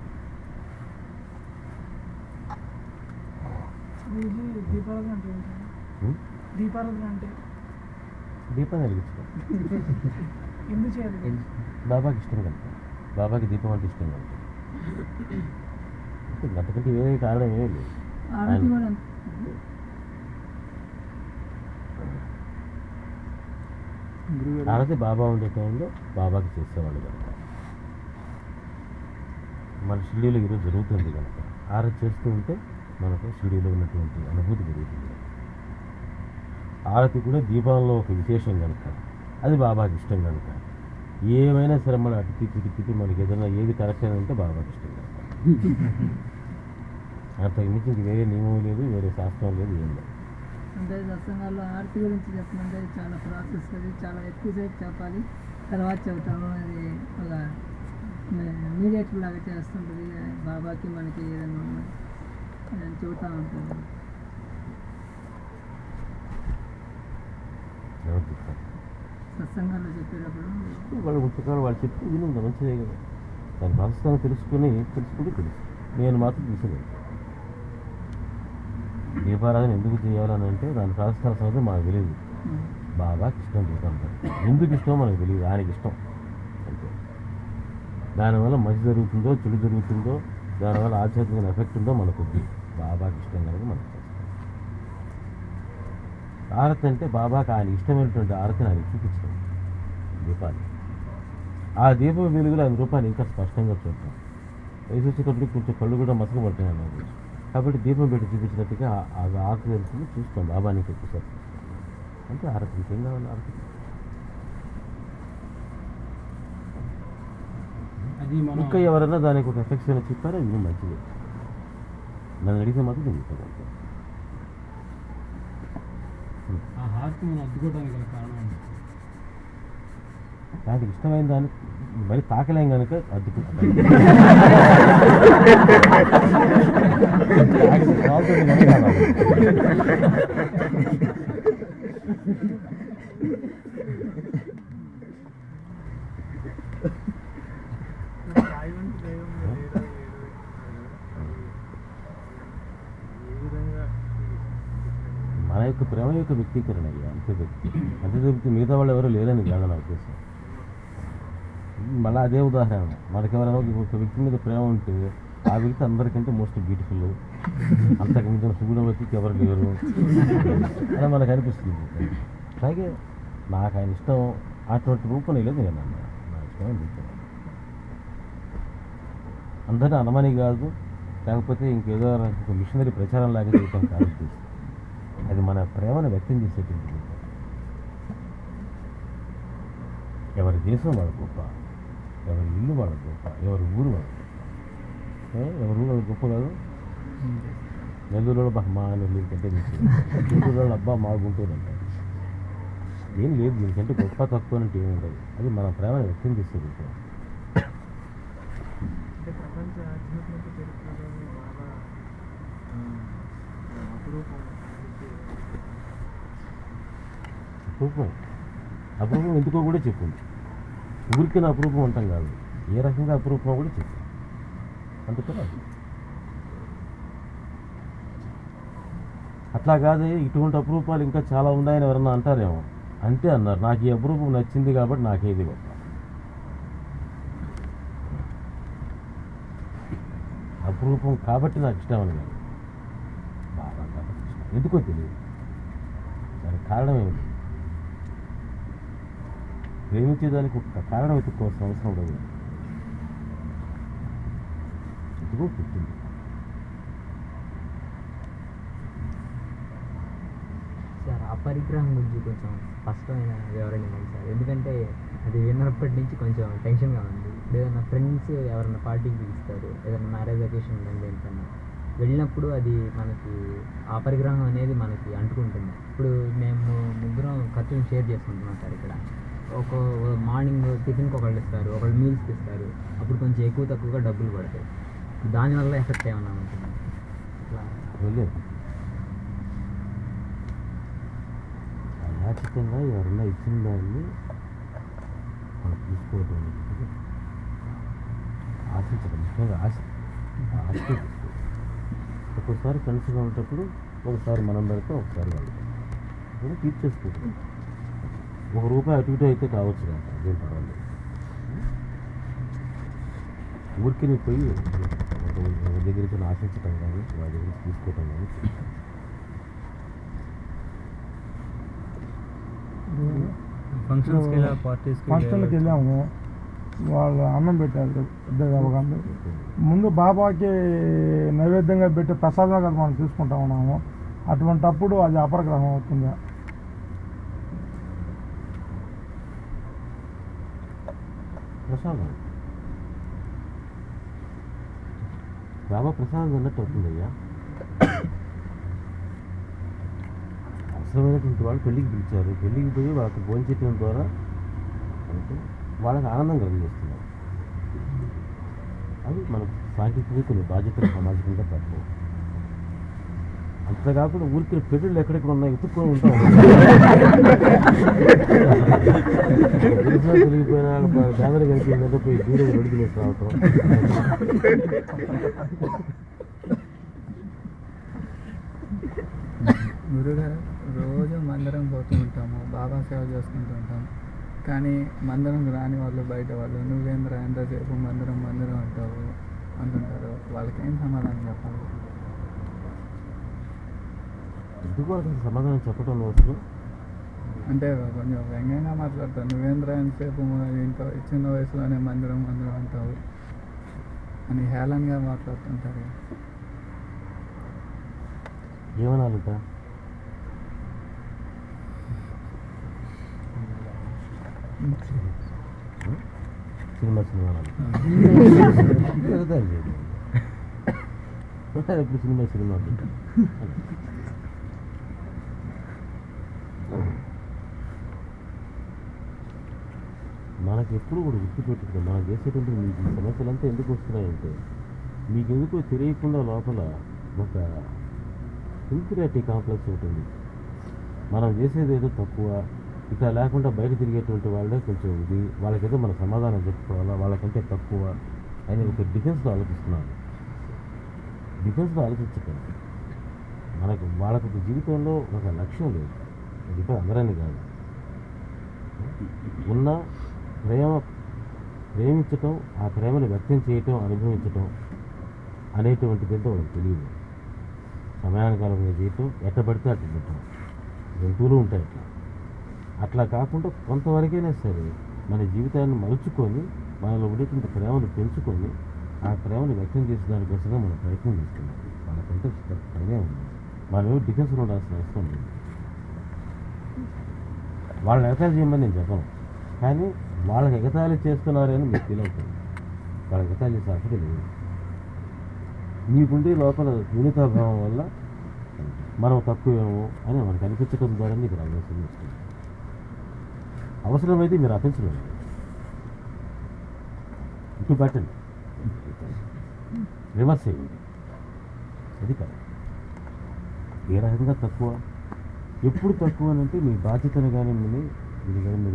దీపారాధన అంటే దీపారాధన అంటే దీపం వెలిగించడం ఎందుకు చేయాలి? బాబాకి ఇష్టం కనుక. బాబాకి దీపం అంటే ఇష్టం కనుక. అంతకంటే వేరే కారణం ఏమీ లేదు. ఆరతి బాబా ఉండే టైంలో బాబాకి చేసేవాళ్ళు కనుక, మన షిరిడీలో ఈరోజు జరుగుతుంది కనుక ఆరతి చేస్తూ ఉంటే మనకు షిరిడీలో ఉన్నటువంటి అనుభూతి పెరుగుతుంది. ఆరతి కూడా దీపాలలో ఒక విశేషం కనుక, అది బాబాకి ఇష్టం కనుక, ఏమైనా సరే మనం అటు తిప్పి మనకి ఏదైనా ఏది కరెక్ట్ అంటే బాబాకి ఇష్టం కనుక. అంతకు మించి ఇంక వేరే నియమం లేదు, వేరే శాస్త్రం లేదు, ఏం లేదు. అంటే సత్సంగాల్లో ఆర్తి గురించి చెప్పమంటే చాలా ప్రాసెస్, అది చాలా ఎక్కువసేపు చెప్పాలి, తర్వాత చెబుతాము. అది ఒక మీడియేటర్ లాగా చేస్తుంటుంది. బాబాకి మనకి ఏదైనా చెబుతూ ఉంటుంది. సత్సంగాల్లో చెప్పేటప్పుడు వాళ్ళు పుస్తకాలు వాళ్ళు చెప్తే విని మంచిదే కదా. దాని ప్రాసెస్ తెలుసుకుంటే తెలుసు. నేను మాత్రం తీసుకోలేదు. దీపారాధన ఎందుకు చేయాలని అంటే దాని ప్రాసెస్ సంగతి మనకు తెలియదు. బాబాకి ఇష్టం దీపం, ఎందుకు ఇష్టం మనకు తెలియదు, ఆయనకి ఇష్టం అంతే. దానివల్ల మంచి జరుగుతుందో చెడు జరుగుతుందో, దానివల్ల ఆధ్యాత్మిక ఎఫెక్ట్ ఉందో మనకు బాబాకి ఇష్టం కనుక మనకు ఆరతి అంటే బాబాకి ఆయన ఇష్టమైనటువంటి ఆరతిని ఆయన చూపించడం దీపాన్ని. ఆ దీపం వెలుగులో ఆయన రూపాన్ని ఇంకా స్పష్టంగా చూడటం. వయసు వచ్చేటప్పటికి కొంచెం కళ్ళు కూడా మసకబడతాయి అన్నది. కాబట్టి దీపం పెట్టి చూపించినట్టుగా ఆ ఆరతి వెళ్తుంది చూస్తాం బాబానికి ఎక్కువసారి. అంటే ఆరతి ఇంకేం కావాలి ఆరతి అది మనం ఇంకా ఎవరైనా దానికి ఒక ఎఫెక్షన్ చెప్పారా ఇది మంచిది నన్ను అడిగితే మాత్రం నేను చెప్తాను అంతే ఆ హార్ట్ మనం అద్దుకోవడానికి గల కారణం ఏంటి? నాకు ఇష్టమైన దాన్ని మరి తాకలేం కనుక అద్దుకుంటాను మన యొక్క ప్రేమ యొక్క వ్యక్తీకరణ అయ్యా అంతే తప్పితే మిగతా వాళ్ళు ఎవరు లేరని కాదు నా ఉద్దేశం. మళ్ళీ అదే ఉదాహరణ మనకెవరైనా ఒక వ్యక్తి మీద ప్రేమ ఉంటే ఆ వ్యక్తి అందరికంటే మోస్ట్ బ్యూటిఫుల్, అంతకు మించిన సుగుణవతికి ఎవరు లేరు అని మనకు అనిపిస్తుంది. అలాగే నాకు ఆయన ఇష్టం అటువంటి రూపం లేదు నేను అన్నా నా ఇష్టమైన రూపం అందరినీ అనమని కాదు, లేకపోతే ఇంకేదో ఒక మిషనరీ ప్రచారం లాగా చేయటం కాదు. అది మన ప్రేమను వ్యక్తం చేసేటువంటి ఎవరి దేశం వాళ్ళ గొప్ప, ఎవరి ఇల్లు వాళ్ళ గొప్ప, ఎవరి ఊరు వాళ్ళ ఎవరి ఊరు వాళ్ళ గొప్ప కాదు. నెల్లూరులో మా నెల్లూరు కంటే గుంటూరులో అబ్బా మా గుంటూరు అంటారు. ఏం లేదు దీనికంటే గొప్ప తక్కువ అంటే ఏమి ఉండదు. అది మన ప్రేమను వ్యక్తం చేసేది. ప్రపంచ ఆధ్యాత్మిక చరిత్రలో బాగా అపరూపం ఎందుకో కూడా చెప్పింది. ఊరికి అపరూపం అంటాం కాదు, ఏ రకంగా అపరూపం కూడా చెప్పు అందుకని అట్లా కాదు. ఇటువంటి అపరూపాలు ఇంకా చాలా ఉన్నాయని ఎవరన్నా అంటారేమో, అంతే అన్నారు. నాకు ఈ అపరూపం నచ్చింది కాబట్టి నాకేది గొప్ప. అపరూపం కాబట్టి నాకు ఇష్టం అని కాదు, బాగా కాబట్టి ఇష్టం. ఎందుకో తెలియదు, దానికి కారణం ఏమిటి? ప్రేమించేదానికి ఒక కారణం వెతుక్కోవాల్సిన అవసరం ఉండదు. ఎందుకో పుట్టింది. సార్ అపరిగ్రహం గురించి కొంచెం స్పష్టమైన వివరణ ఇవ్వండి సార్. ఎందుకంటే అది విన్నప్పటి నుంచి కొంచెం టెన్షన్గా ఉంది. ఇప్పుడు ఏదైనా ఫ్రెండ్స్ ఎవరైనా పార్టీకి పిలుస్తారు, ఏదైనా మ్యారేజ్ అకేషన్ ఉందండి ఏంటన్నా వెళ్ళినప్పుడు అది మనకి అపరిగ్రహం అనేది మనకి అంటుకుంటుంది. ఇప్పుడు మేము ముగ్గురం ఖర్చులను షేర్ చేసుకుంటున్నాం సార్. ఇక్కడ ఒక మార్నింగ్ టిఫిన్కి ఒకళ్ళు ఇస్తారు, ఒకళ్ళు మీల్స్కి ఇస్తారు. అప్పుడు కొంచెం ఎక్కువ తక్కువగా డబ్బులు పడతాయి. దానివల్ల ఎఫెక్ట్ ఏమన్నా ఉంటుంది అట్లా? ఖచ్చితంగా ఎవరన్నా ఇచ్చిన దాన్ని మనం తీసుకోవడం ఆశించడం, ముఖ్యంగా ఆశ ఒక్కోసారి ఫ్రెండ్స్గా ఉండేటప్పుడు ఒకసారి మనం పెడతాం, ఒకసారి వాళ్ళు కూడా తీర్చేసుకుంటాం. ₹1 అటు ఇటు అయితే కావచ్చు కదా, అదేం పర్వాలేదు. ఊరికి నువ్వు పోయి ఒక దగ్గరికి ఆశించడం కానీ వాళ్ళ దగ్గర తీసుకోవటం కానీ ఫంక్షన్స్కి పార్టీస్కి ఫంక్షన్కి వెళ్ళాము, వాళ్ళు అన్నం పెట్టారు పెద్దగా ఒక అన్నం. ముందు బాబాకి నైవేద్యంగా పెట్టి ప్రసాదంగా కదా మనం తీసుకుంటా ఉన్నాము. అటువంటప్పుడు అది అపరగ్రహం అవుతుందా? ప్రసాదం బాబా ప్రసాదం అన్నట్టు అవుతుందయ్యా. అవసరమైనటువంటి వాళ్ళు పెళ్ళికి పిలిచారు, పెళ్ళికి పోయి వాళ్ళకి భోంచేయడం ద్వారా అంటే వాళ్ళకి ఆనందం కలిగిస్తున్నారు. అది మనకు సాంకేతిక కొన్ని బాధ్యతలు సామాజికంగా తప్పు. అంతే కాకుండా ఊరికి పెళ్ళిళ్ళు ఎక్కడెక్కడ ఉన్నాయి ఎత్తుక్కొని ఉంటాం. తెలిగిపోయిన బ్యానర్ కనిపించిందంటే పోయి దూరం రెడీ చేసి రావటం. గురుగారు రోజు మందిరం పోతూ ఉంటాము, బాబా సేవ చేసుకుంటూ ఉంటాము. కానీ మందిరం రాని వాళ్ళు బయట వాళ్ళు నువ్వేంద్ర ఎంతసేపు మందిరం మందిరం అంటావు అంటుంటారు. వాళ్ళకేం సమాధానం చెప్పాలి? ఎందుకు వాళ్ళకి సమాధానం చెప్పడం అవసరం? అంటే కొంచెం వ్యంగ్యంగా మాట్లాడతారు. నువ్వేంద్ర ఎంతసేపు ఇంకా చిన్న వయసులోనే మందిరం మందిరం అంటావు అని హేళనగా మాట్లాడుతుంటారు. ఏమనాలంట? సినిమా ఎప్పుడు సినిమా మనకి ఎప్పుడు కూడా గుర్తుపెట్టుకుంటాం మనం చేసేటువంటి మీకు ఈ సమస్యలంతా ఎందుకు వస్తున్నాయంటే మీకు ఎందుకో తెలియకుండా లోపల ఒక ఇన్ఫీరియారిటీ కాంప్లెక్స్ ఉంటుంది. మనం చేసేది ఏదో తక్కువ, ఇట్లా లేకుండా బయట తిరిగేటువంటి వాళ్ళే కొంచెం ఇది, వాళ్ళకేదో మన సమాధానం చెప్పుకోవాలా, వాళ్ళకంటే తక్కువ అని ఒక డిఫెన్స్లో ఆలోచిస్తున్నారు. డిఫెన్స్లో ఆలోచించకండి. వాళ్ళకు జీవితంలో ఒక లక్ష్యం లేదు. ఇది అందరని కాదు, ఉన్న ప్రేమించటం, ఆ ప్రేమను వ్యక్తం చేయటం, అనుభవించటం అనేటువంటిది ఏంటో వాళ్ళకి తెలియదు. సమయానుకాలంగా చేయటం, ఎట్టబడితే అట్లా పెట్టడం, జంతువులు ఉంటాయి. అట్లా కాకుండా కొంతవరకైనా సరే మన జీవితాన్ని మలుచుకొని మనలో ఉండేటువంటి ప్రేమను పెంచుకొని ఆ ప్రేమను వ్యక్తం చేసే దానికోసంగా మనం ప్రయత్నం చేస్తున్నాం. వాళ్ళకంటే పైనే ఉంది. మనం డిఫెన్స్లో ఉండాల్సిన అవసరం లేదు. వాళ్ళని ఎగతాళి చేయమని నేను చెప్పను, కానీ వాళ్ళకి ఎగతాళి చేస్తున్నారని మీకు ఫీల్ అవుతుంది. వాళ్ళకి ఎగతాళి చేసే అవసరం లేదు. మీకుండే లోపల న్యూనతాభావం వల్ల మనం తక్కువేమో అని మనకు అనిపించడం ద్వారా మీకు రావాల్సిన వస్తుంది. అవసరమైతే మీరు అపించలేదు, ఇటు పెట్టండి, రివర్స్ చేయండి. అది కాదు. ఏ రకంగా తక్కువ, ఎప్పుడు తక్కువ అని అంటే మీ బాధ్యతను కానీ మీరు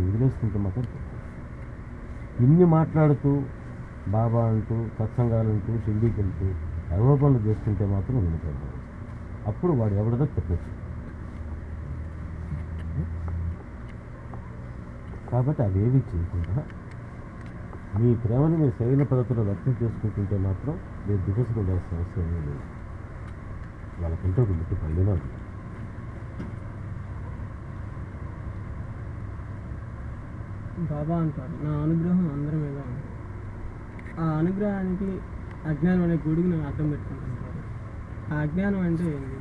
వదిలేసుకుంటే మాత్రం తక్కువ. ఇన్ని మాట్లాడుతూ బాబా అంటూ సత్సంగాలంటూ షిరిడీకి వెళ్తూ అరోపణలు చేసుకుంటే మాత్రం వినపడదు. అప్పుడు వాడు ఎవడదో చెప్పచ్చు. కాబట్టి అవేవి చేయకుండా మీ ప్రేమని మీరు సరైన పద్ధతిలో వ్యక్తం చేసుకుంటుంటే మాత్రం మీరు దిగసుకుండాల్సిన అవసరం లేదు. వాళ్ళకంటే ఒక ముట్టు పల్లెనే ఉంటుంది. బాబా అంటారు, నా అనుగ్రహం అందరి మీద ఉంది. ఆ అనుగ్రహానికి అజ్ఞానం అనే గొడుగు నేను అడ్డం పెట్టుకుంటుంటారు. ఆ అజ్ఞానం అంటే ఏంటి?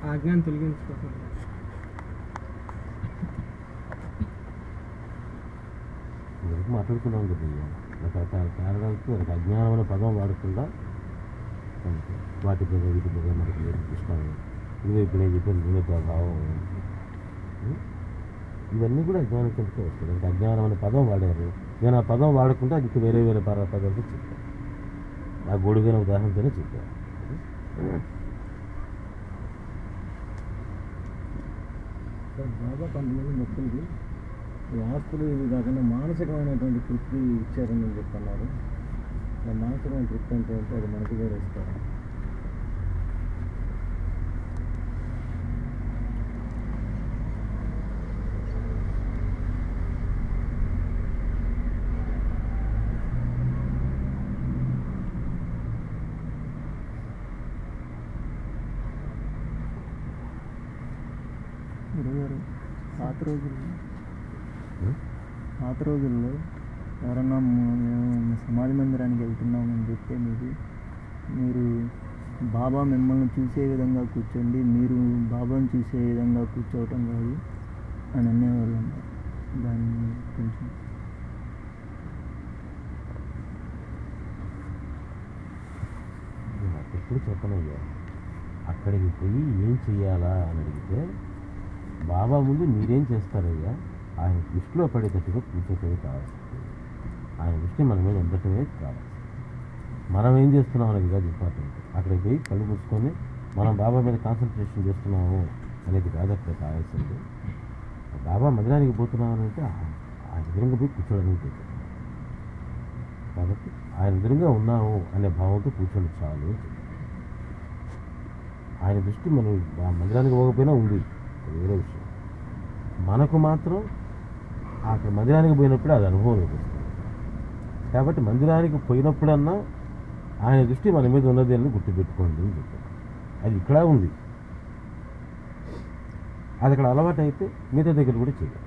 ఆ అజ్ఞానం తొలగించుకోకుండా మాట్లాడుకున్నాం కదా, రకరకాల కారణాలతో అజ్ఞానం అనే పదం వాడకుండా వాటి మీద వీటి మీద మనకి ఇష్టం, ఇదే ఇప్పుడు నేను చెప్పిన న్యూనతాభావం, ఇవన్నీ కూడా అజ్ఞానం కిందకే వస్తుంది. అంటే అజ్ఞానం అనే పదం వాడారు, నేను ఆ పదం వాడకుండా ఇంకా వేరే వేరే పదాలతో చెప్పాను. ఆ గొడుగైన ఉదాహరణతోనే చెప్పాను. బాగా కొంతమంది భక్తులకి ఈ ఆస్తులు ఇవి కాకుండా మానసికమైనటువంటి తృప్తి ఇచ్చారని నేను చెప్తున్నారు. మానసికమైన తృప్తి అంటే అది మనకి కూడా ఇస్తారు. పాత రోజుల్లో ఎవరన్నా మేము సమాధి మందిరానికి వెళ్తున్నామని చెప్తే మీరు బాబా మిమ్మల్ని చూసే విధంగా కూర్చోండి, మీరు బాబాని చూసే విధంగా కూర్చోవటం కాదు అని అనేవాళ్ళు అన్నారు. దాన్ని కొంచెం ఎప్పుడు చెప్పనయ్యా, అక్కడికి పోయి ఏం చెయ్యాలా అని అడిగితే బాబా ముందు మీరేం చేస్తారయ్యా, ఆయన దృష్టిలో పడేటట్టుగా కూర్చోటమే కావాలి. ఆయన దృష్టి మన మీద ఉండటమే కావాలి. మనం ఏం చేస్తున్నాం అనేది కాదు ఇంపార్టెంట్. అక్కడికి పోయి కళ్ళు మూసుకొని మనం బాబా మీద కాన్సన్ట్రేషన్ చేస్తున్నాము అనేది కాదు అక్కడ కావాల్సింది. బాబా మందిరానికి పోతున్నాం అని అంటే ఆయన ఎదురుగా పోయి కూర్చోడానికి పోతుంది. కాబట్టి ఆయన ఎదురుగా ఉన్నాము అనే భావంతో కూర్చొని చాలు. ఆయన దృష్టి మనం మందిరానికి పోకపోయినా ఉంది, వేరే విషయం. మనకు మాత్రం అక్కడ మందిరానికి పోయినప్పుడు అది అనుభవం వస్తుంది. కాబట్టి మందిరానికి పోయినప్పుడన్నా ఆయన దృష్టి మన మీద ఉన్నది అని గుర్తుపెట్టుకోండి అని చెప్పారు. అది ఇక్కడ ఉంది, అది అక్కడ అలవాటు అయితే మిగతా దగ్గర కూడా చేయాలి.